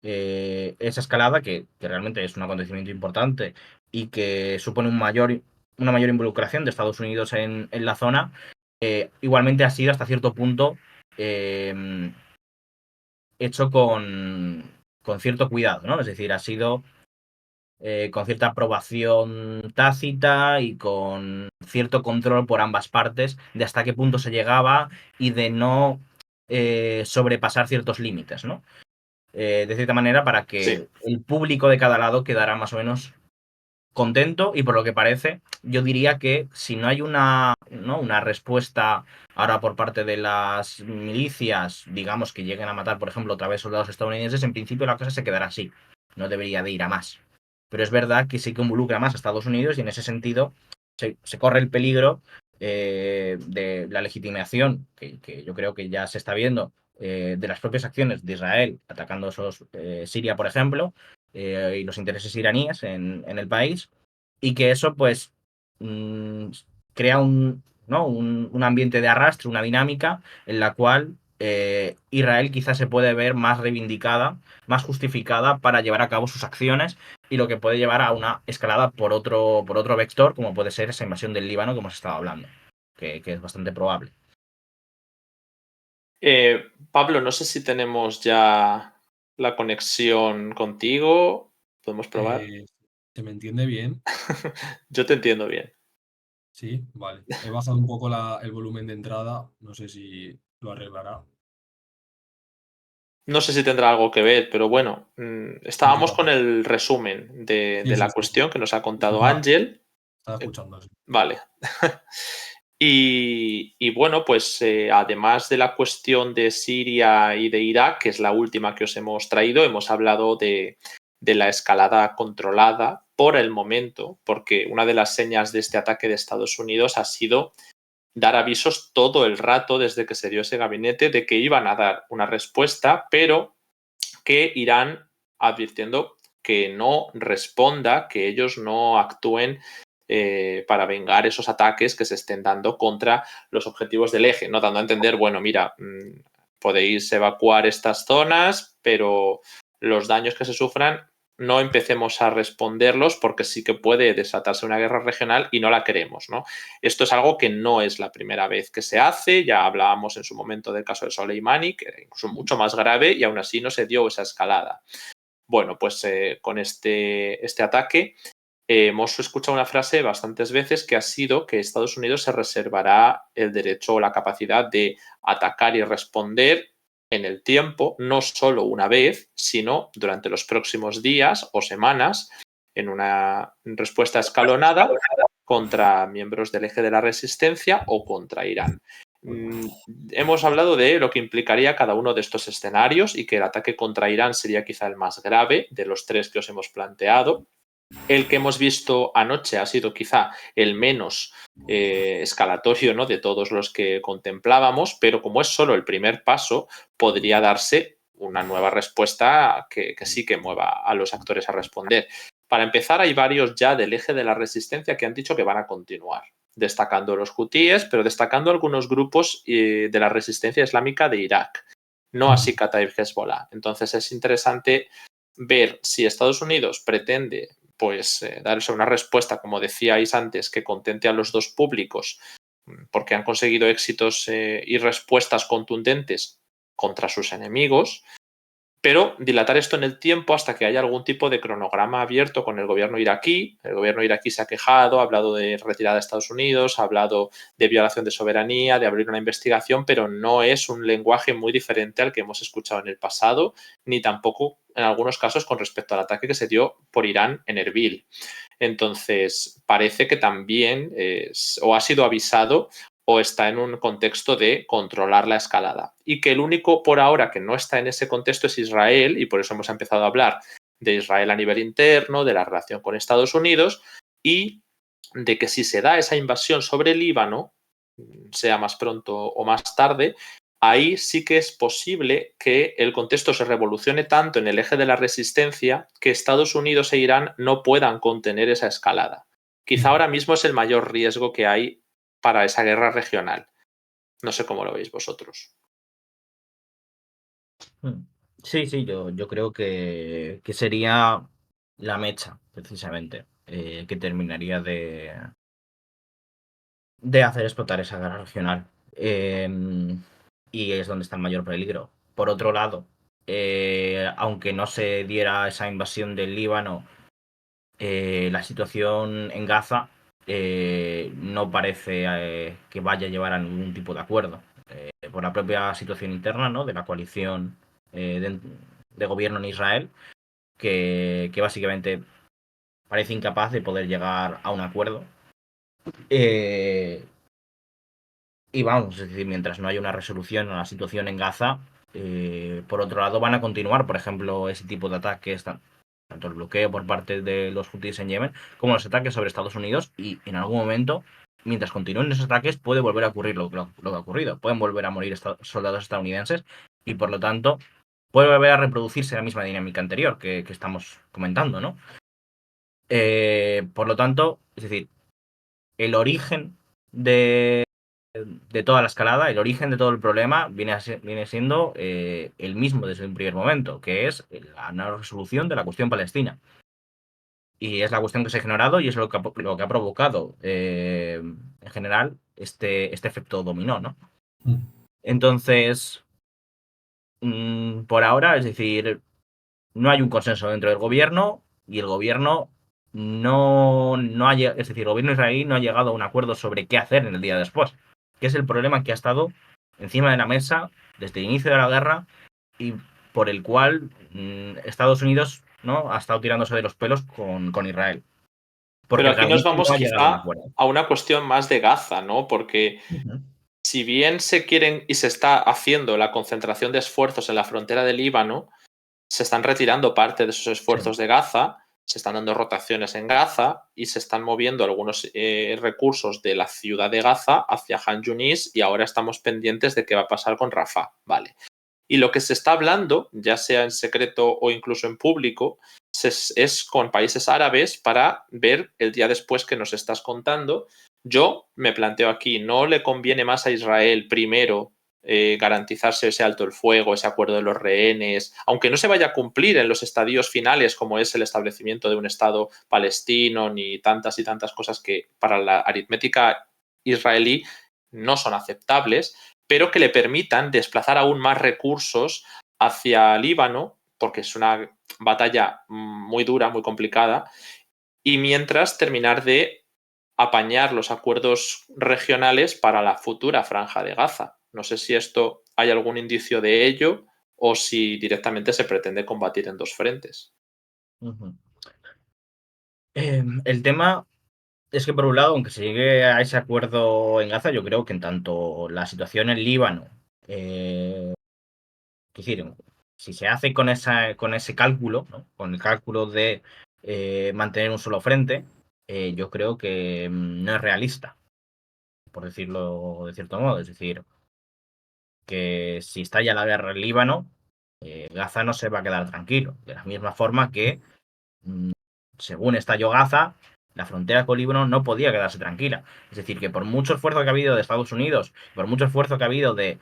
esa escalada, que realmente es un acontecimiento importante y que supone una mayor involucración de Estados Unidos en la zona, igualmente ha sido hasta cierto punto hecho con cierto cuidado, ¿no? Es decir, ha sido con cierta aprobación tácita y con cierto control por ambas partes de hasta qué punto se llegaba y de no sobrepasar ciertos límites, ¿no? De cierta manera, para Sí. que el público de cada lado quedara más o menos contento, y por lo que parece, yo diría que si no hay una respuesta ahora por parte de las milicias, digamos, que lleguen a matar, por ejemplo, otra vez soldados estadounidenses, en principio la cosa se quedará así. No debería de ir a más. Pero es verdad que sí que involucra más a Estados Unidos, y en ese sentido se corre el peligro de la legitimación, que yo creo que ya se está viendo, de las propias acciones de Israel atacando Siria, por ejemplo, y los intereses iraníes en el país, y que eso pues crea un ambiente de arrastre, una dinámica en la cual Israel quizás se puede ver más reivindicada, más justificada para llevar a cabo sus acciones, y lo que puede llevar a una escalada por otro vector, como puede ser esa invasión del Líbano que hemos estado hablando, que es bastante probable. Pablo, no sé si tenemos ya la conexión contigo. ¿Podemos probar? ¿Se me entiende bien? Yo te entiendo bien. Sí, vale. He bajado un poco el volumen de entrada, no sé si lo arreglará. No sé si tendrá algo que ver, pero bueno, estábamos con Intentamos. el resumen de Sí, sí, la sí, sí. cuestión que nos ha contado Estaba, Ángel. estaba Eh, escuchando, sí. Vale. Y bueno, pues además de la cuestión de Siria y de Irak, que es la última que os hemos traído, hemos hablado de la escalada controlada por el momento, porque una de las señas de este ataque de Estados Unidos ha sido dar avisos todo el rato desde que se dio ese gabinete de que iban a dar una respuesta, pero que irán advirtiendo que no responda, que ellos no actúen para vengar esos ataques que se estén dando contra los objetivos del eje, no dando a entender, bueno, mira, podéis evacuar estas zonas, pero los daños que se sufran no empecemos a responderlos porque sí que puede desatarse una guerra regional y no la queremos, ¿no? Esto es algo que no es la primera vez que se hace, ya hablábamos en su momento del caso de Soleimani, que era incluso mucho más grave y aún así no se dio esa escalada. Bueno, pues con este ataque hemos escuchado una frase bastantes veces que ha sido que Estados Unidos se reservará el derecho o la capacidad de atacar y responder en el tiempo, no solo una vez, sino durante los próximos días o semanas, en una respuesta escalonada contra miembros del eje de la resistencia o contra Irán. Hemos hablado de lo que implicaría cada uno de estos escenarios y que el ataque contra Irán sería quizá el más grave de los tres que os hemos planteado. El que hemos visto anoche ha sido quizá el menos escalatorio, ¿no?, de todos los que contemplábamos, pero como es solo el primer paso, podría darse una nueva respuesta que sí que mueva a los actores a responder. Para empezar, hay varios ya del eje de la resistencia que han dicho que van a continuar, destacando los hutíes, pero destacando algunos grupos de la resistencia islámica de Irak, no así Kataib Hezbollah. Entonces es interesante ver si Estados Unidos pretende pues darse una respuesta, como decíais antes, que contente a los dos públicos, porque han conseguido éxitos y respuestas contundentes contra sus enemigos, pero dilatar esto en el tiempo hasta que haya algún tipo de cronograma abierto con el gobierno iraquí. El gobierno iraquí se ha quejado, ha hablado de retirada de Estados Unidos, ha hablado de violación de soberanía, de abrir una investigación, pero no es un lenguaje muy diferente al que hemos escuchado en el pasado, ni tampoco en algunos casos con respecto al ataque que se dio por Irán en Erbil. Entonces, parece que también o ha sido avisado o está en un contexto de controlar la escalada. Y que el único por ahora que no está en ese contexto es Israel, y por eso hemos empezado a hablar de Israel a nivel interno, de la relación con Estados Unidos, y de que si se da esa invasión sobre el Líbano, sea más pronto o más tarde, ahí sí que es posible que el contexto se revolucione tanto en el eje de la resistencia que Estados Unidos e Irán no puedan contener esa escalada. Quizá ahora mismo es el mayor riesgo que hay para esa guerra regional. No sé cómo lo veis vosotros. Sí, yo creo que sería la mecha, precisamente, que terminaría de hacer explotar esa guerra regional. Y es donde está el mayor peligro. Por otro lado, aunque no se diera esa invasión del Líbano, la situación en Gaza no parece que vaya a llevar a ningún tipo de acuerdo. Por la propia situación interna, ¿no?, de la coalición de gobierno en Israel, que básicamente parece incapaz de poder llegar a un acuerdo. Eh, y vamos, es decir, mientras no haya una resolución a la situación en Gaza, por otro lado van a continuar, por ejemplo, ese tipo de ataques, tanto el bloqueo por parte de los hutíes en Yemen, como los ataques sobre Estados Unidos, y en algún momento, mientras continúen esos ataques, puede volver a ocurrir lo que ha ocurrido. Pueden volver a morir soldados estadounidenses y, por lo tanto, puede volver a reproducirse la misma dinámica anterior que estamos comentando, ¿no? Por lo tanto, es decir, el origen de toda la escalada, el origen de todo el problema viene siendo el mismo desde un primer momento, que es la no resolución de la cuestión palestina. Y es la cuestión que se ha ignorado y es lo que ha provocado, en general, este efecto dominó, ¿no? Entonces, por ahora, es decir, no hay un consenso dentro del gobierno y el gobierno es decir, el gobierno israelí no ha llegado a un acuerdo sobre qué hacer en el día después, que es el problema que ha estado encima de la mesa desde el inicio de la guerra y por el cual Estados Unidos, ¿no?, ha estado tirándose de los pelos con Israel, porque Pero el aquí nos gabinete vamos no ha llegado a un quizá acuerdo. a una cuestión más de Gaza, ¿no? Porque Ujú. si bien se quieren y se está haciendo la concentración de esfuerzos en la frontera del Líbano, se están retirando parte de esos Sí. esfuerzos de Gaza, se están dando rotaciones en Gaza y se están moviendo algunos recursos de la ciudad de Gaza hacia Han Yunis y ahora estamos pendientes de qué va a pasar con Rafah. Vale. Y lo que se está hablando, ya sea en secreto o incluso en público, es con países árabes para ver el día después que nos estás contando. Yo me planteo aquí, ¿no le conviene más a Israel primero garantizarse ese alto el fuego, ese acuerdo de los rehenes, aunque no se vaya a cumplir en los estadios finales como es el establecimiento de un Estado palestino ni tantas y tantas cosas que para la aritmética israelí no son aceptables, pero que le permitan desplazar aún más recursos hacia Líbano, porque es una batalla muy dura, muy complicada, y mientras terminar de apañar los acuerdos regionales para la futura franja de Gaza. No sé si esto hay algún indicio de ello o si directamente se pretende combatir en dos frentes. Ujú. El tema es que, por un lado, aunque se llegue a ese acuerdo en Gaza, yo creo que en tanto la situación en Líbano, es decir, si se hace con ese cálculo, ¿no?, con el cálculo de mantener un solo frente, yo creo que no es realista, por decirlo de cierto modo. Es decir, que si estalla la guerra en Líbano, Gaza no se va a quedar tranquilo. De la misma forma que, mm, según estalló Gaza, la frontera con Líbano no podía quedarse tranquila. Es decir, que por mucho esfuerzo que ha habido de Estados Unidos, por mucho esfuerzo que ha habido de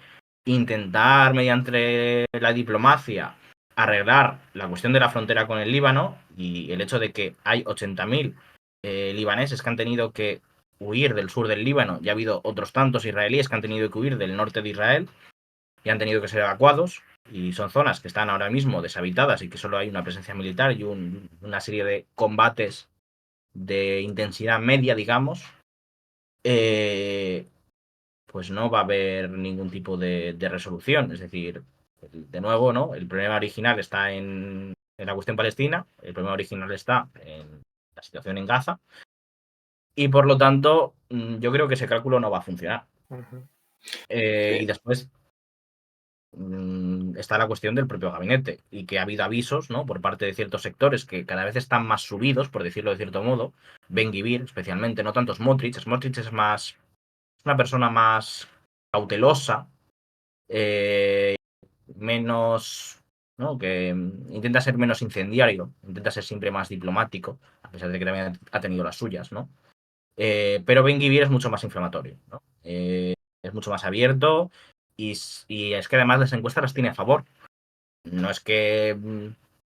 intentar, mediante la diplomacia, arreglar la cuestión de la frontera con el Líbano y el hecho de que hay 80.000 libaneses que han tenido que huir del sur del Líbano y ha habido otros tantos israelíes que han tenido que huir del norte de Israel y han tenido que ser evacuados, y son zonas que están ahora mismo deshabitadas y que solo hay una presencia militar y una serie de combates de intensidad media, digamos, eh, pues no va a haber ningún tipo de resolución. Es decir, de nuevo, ¿no?, el problema original está en la cuestión palestina, el problema original está en la situación en Gaza, y por lo tanto, yo creo que ese cálculo no va a funcionar. Y Sí. después está la cuestión del propio gabinete y que ha habido avisos, ¿no?, por parte de ciertos sectores que cada vez están más subidos, por decirlo de cierto modo. Ben-Gvir, especialmente, no tanto Smotrich. Smotrich es una persona más cautelosa, eh, menos, ¿no?, que intenta ser menos incendiario, intenta ser siempre más diplomático, a pesar de que también ha tenido las suyas, ¿no? Pero Ben-Gvir es mucho más inflamatorio, ¿no? Es mucho más abierto y es que además las encuestas las tiene a favor. no es que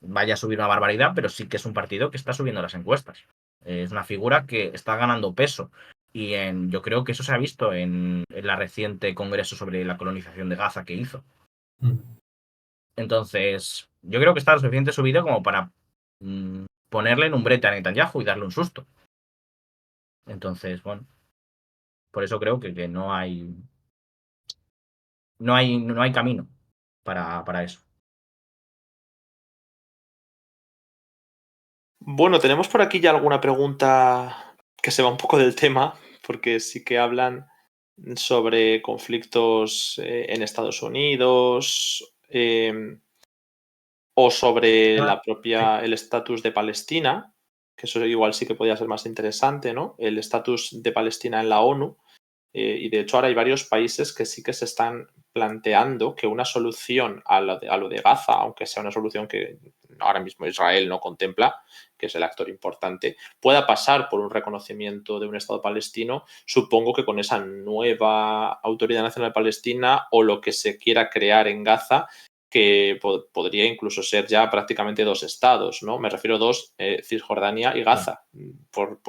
vaya a subir una barbaridad, pero sí que es un partido que está subiendo las encuestas. Es una figura que está ganando peso. Y yo creo que eso se ha visto en la reciente congreso sobre la colonización de Gaza que hizo. Entonces, yo creo que está lo suficiente subido como para ponerle en un brete a Netanyahu y darle un susto. Entonces, bueno, por eso creo que no hay camino para eso. Bueno, tenemos por aquí ya alguna pregunta que se va un poco del tema, porque sí que hablan sobre conflictos en Estados Unidos o sobre el estatus de Palestina, que eso igual sí que podría ser más interesante, ¿no? El estatus de Palestina en la ONU. Y de hecho ahora hay varios países que sí que se están planteando que una solución a lo de Gaza, aunque sea una solución que ahora mismo Israel no contempla, que es el actor importante, pueda pasar por un reconocimiento de un Estado palestino, supongo que con esa nueva Autoridad Nacional Palestina o lo que se quiera crear en Gaza, que podría incluso ser ya prácticamente dos estados, ¿no? Me refiero a dos, Cisjordania y Gaza, por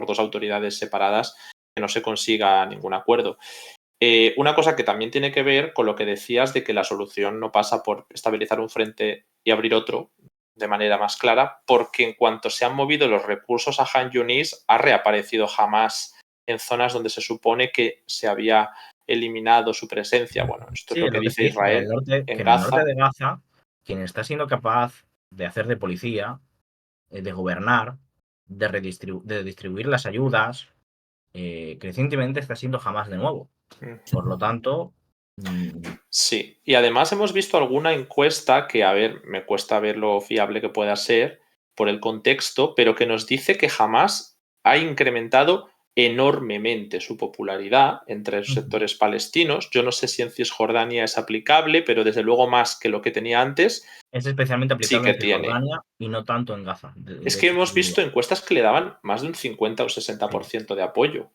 dos autoridades separadas, que no se consiga ningún acuerdo. Una cosa que también tiene que ver con lo que decías de que la solución no pasa por estabilizar un frente y abrir otro de manera más clara, porque en cuanto se han movido los recursos a Han Yunis, ha reaparecido Hamas en zonas donde se supone que se había eliminado su presencia. Bueno, esto es lo que dice Israel en el norte Gaza. de Gaza, quien está siendo capaz de hacer de policía, de gobernar, de distribuir las ayudas, crecientemente está siendo Hamas de nuevo. Por lo tanto... Sí, y además hemos visto alguna encuesta que, a ver, me cuesta ver lo fiable que pueda ser por el contexto, pero que nos dice que Hamas ha incrementado enormemente su popularidad entre los sectores palestinos. Yo no sé si en Cisjordania es aplicable, pero desde luego más que lo que tenía antes. Es especialmente aplicable sí que en Cisjordania y no tanto en Gaza. Es que hemos visto encuestas que le daban más de un 50 o 60% de apoyo.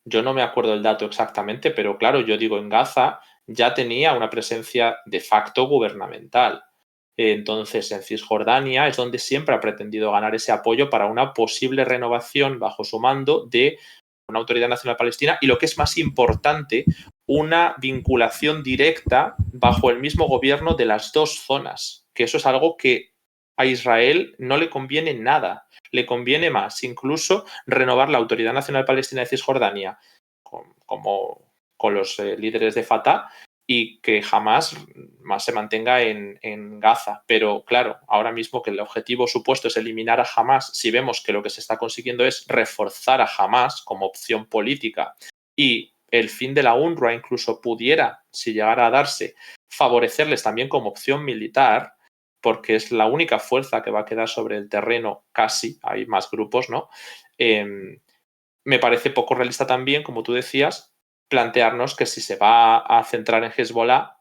Yo no me acuerdo el dato exactamente, pero claro, yo digo, en Gaza ya tenía una presencia de facto gubernamental. Entonces, en Cisjordania es donde siempre ha pretendido ganar ese apoyo para una posible renovación bajo su mando de una Autoridad Nacional Palestina y, lo que es más importante, una vinculación directa bajo el mismo gobierno de las dos zonas, que eso es algo que a Israel no le conviene nada. Le conviene más incluso renovar la Autoridad Nacional Palestina de Cisjordania con los líderes de Fatah y que jamás más se mantenga en Gaza. Pero claro, ahora mismo que el objetivo supuesto es eliminar a Hamas, si vemos que lo que se está consiguiendo es reforzar a Hamas como opción política y el fin de la UNRWA incluso pudiera, si llegara a darse, favorecerles también como opción militar, porque es la única fuerza que va a quedar sobre el terreno casi, hay más grupos, ¿no? Me parece poco realista también, como tú decías, plantearnos que si se va a centrar en Hezbollah,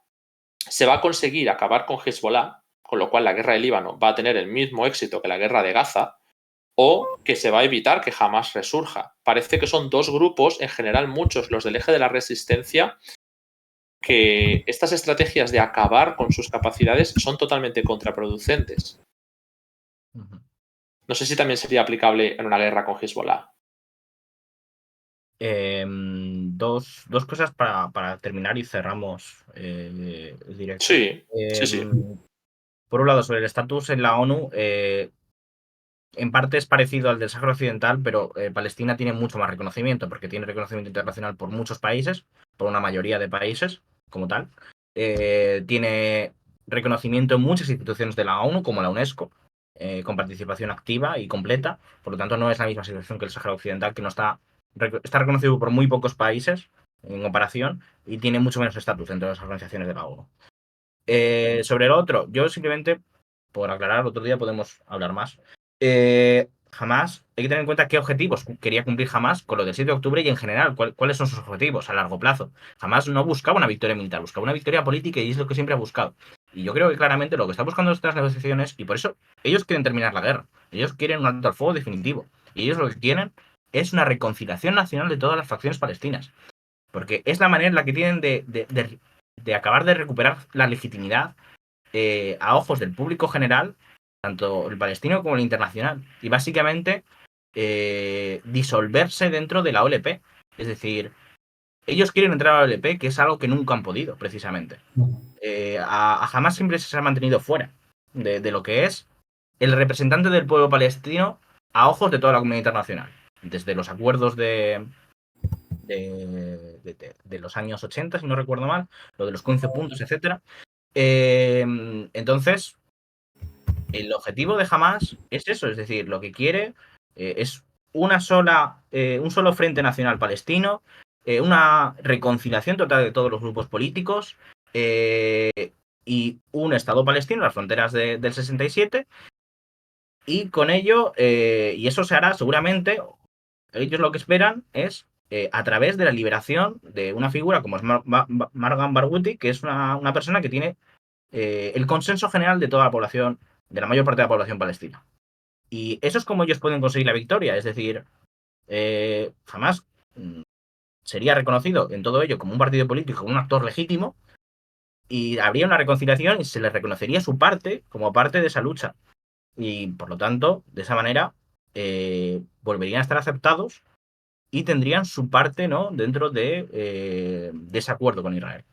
se va a conseguir acabar con Hezbollah, con lo cual la guerra del Líbano va a tener el mismo éxito que la guerra de Gaza, o que se va a evitar que jamás resurja. Parece que son dos grupos, en general muchos, los del eje de la resistencia, que estas estrategias de acabar con sus capacidades son totalmente contraproducentes. No sé si también sería aplicable en una guerra con Hezbollah. Dos cosas para terminar y cerramos el directo. Sí, sí. Por un lado, sobre el estatus en la ONU, en parte es parecido al del Sáhara Occidental, pero Palestina tiene mucho más reconocimiento, porque tiene reconocimiento internacional por muchos países, por una mayoría de países como tal. Tiene reconocimiento en muchas instituciones de la ONU, como la UNESCO, con participación activa y completa. Por lo tanto, no es la misma situación que el Sáhara Occidental, que no está reconocido por muy pocos países en comparación y tiene mucho menos estatus dentro de las organizaciones de la ONU. Sobre el otro, yo simplemente, por aclarar, otro día podemos hablar más. Hamas, hay que tener en cuenta qué objetivos quería cumplir Hamas con lo del 7 de octubre y en general, cuáles son sus objetivos a largo plazo. Hamas no buscaba una victoria militar, buscaba una victoria política y es lo que siempre ha buscado. Y yo creo que claramente lo que está buscando estas negociaciones, y por eso ellos quieren terminar la guerra, ellos quieren un alto al fuego definitivo, y ellos lo que quieren es una reconciliación nacional de todas las facciones palestinas. Porque es la manera en la que tienen de acabar de recuperar la legitimidad a ojos del público general, tanto el palestino como el internacional, y básicamente disolverse dentro de la OLP. Es decir, ellos quieren entrar a la OLP, que es algo que nunca han podido, precisamente. A Hamas siempre se ha mantenido fuera de lo que es el representante del pueblo palestino a ojos de toda la comunidad internacional. Desde los acuerdos de los años 80, si no recuerdo mal, lo de los 15 puntos, etcétera. Entonces, el objetivo de Hamas es eso, es decir, lo que quiere es un solo frente nacional palestino, una reconciliación total de todos los grupos políticos y un Estado palestino, las fronteras del 67, y con ello, y eso se hará seguramente, ellos lo que esperan es a través de la liberación de una figura como es Marwan Barghouti, que es una persona que tiene el consenso general de toda la población, de la mayor parte de la población palestina. Y eso es como ellos pueden conseguir la victoria, es decir, jamás sería reconocido en todo ello como un partido político, como un actor legítimo, y habría una reconciliación y se les reconocería su parte como parte de esa lucha. Y por lo tanto, de esa manera, volverían a estar aceptados y tendrían su parte, ¿no?, dentro de ese acuerdo con Israel.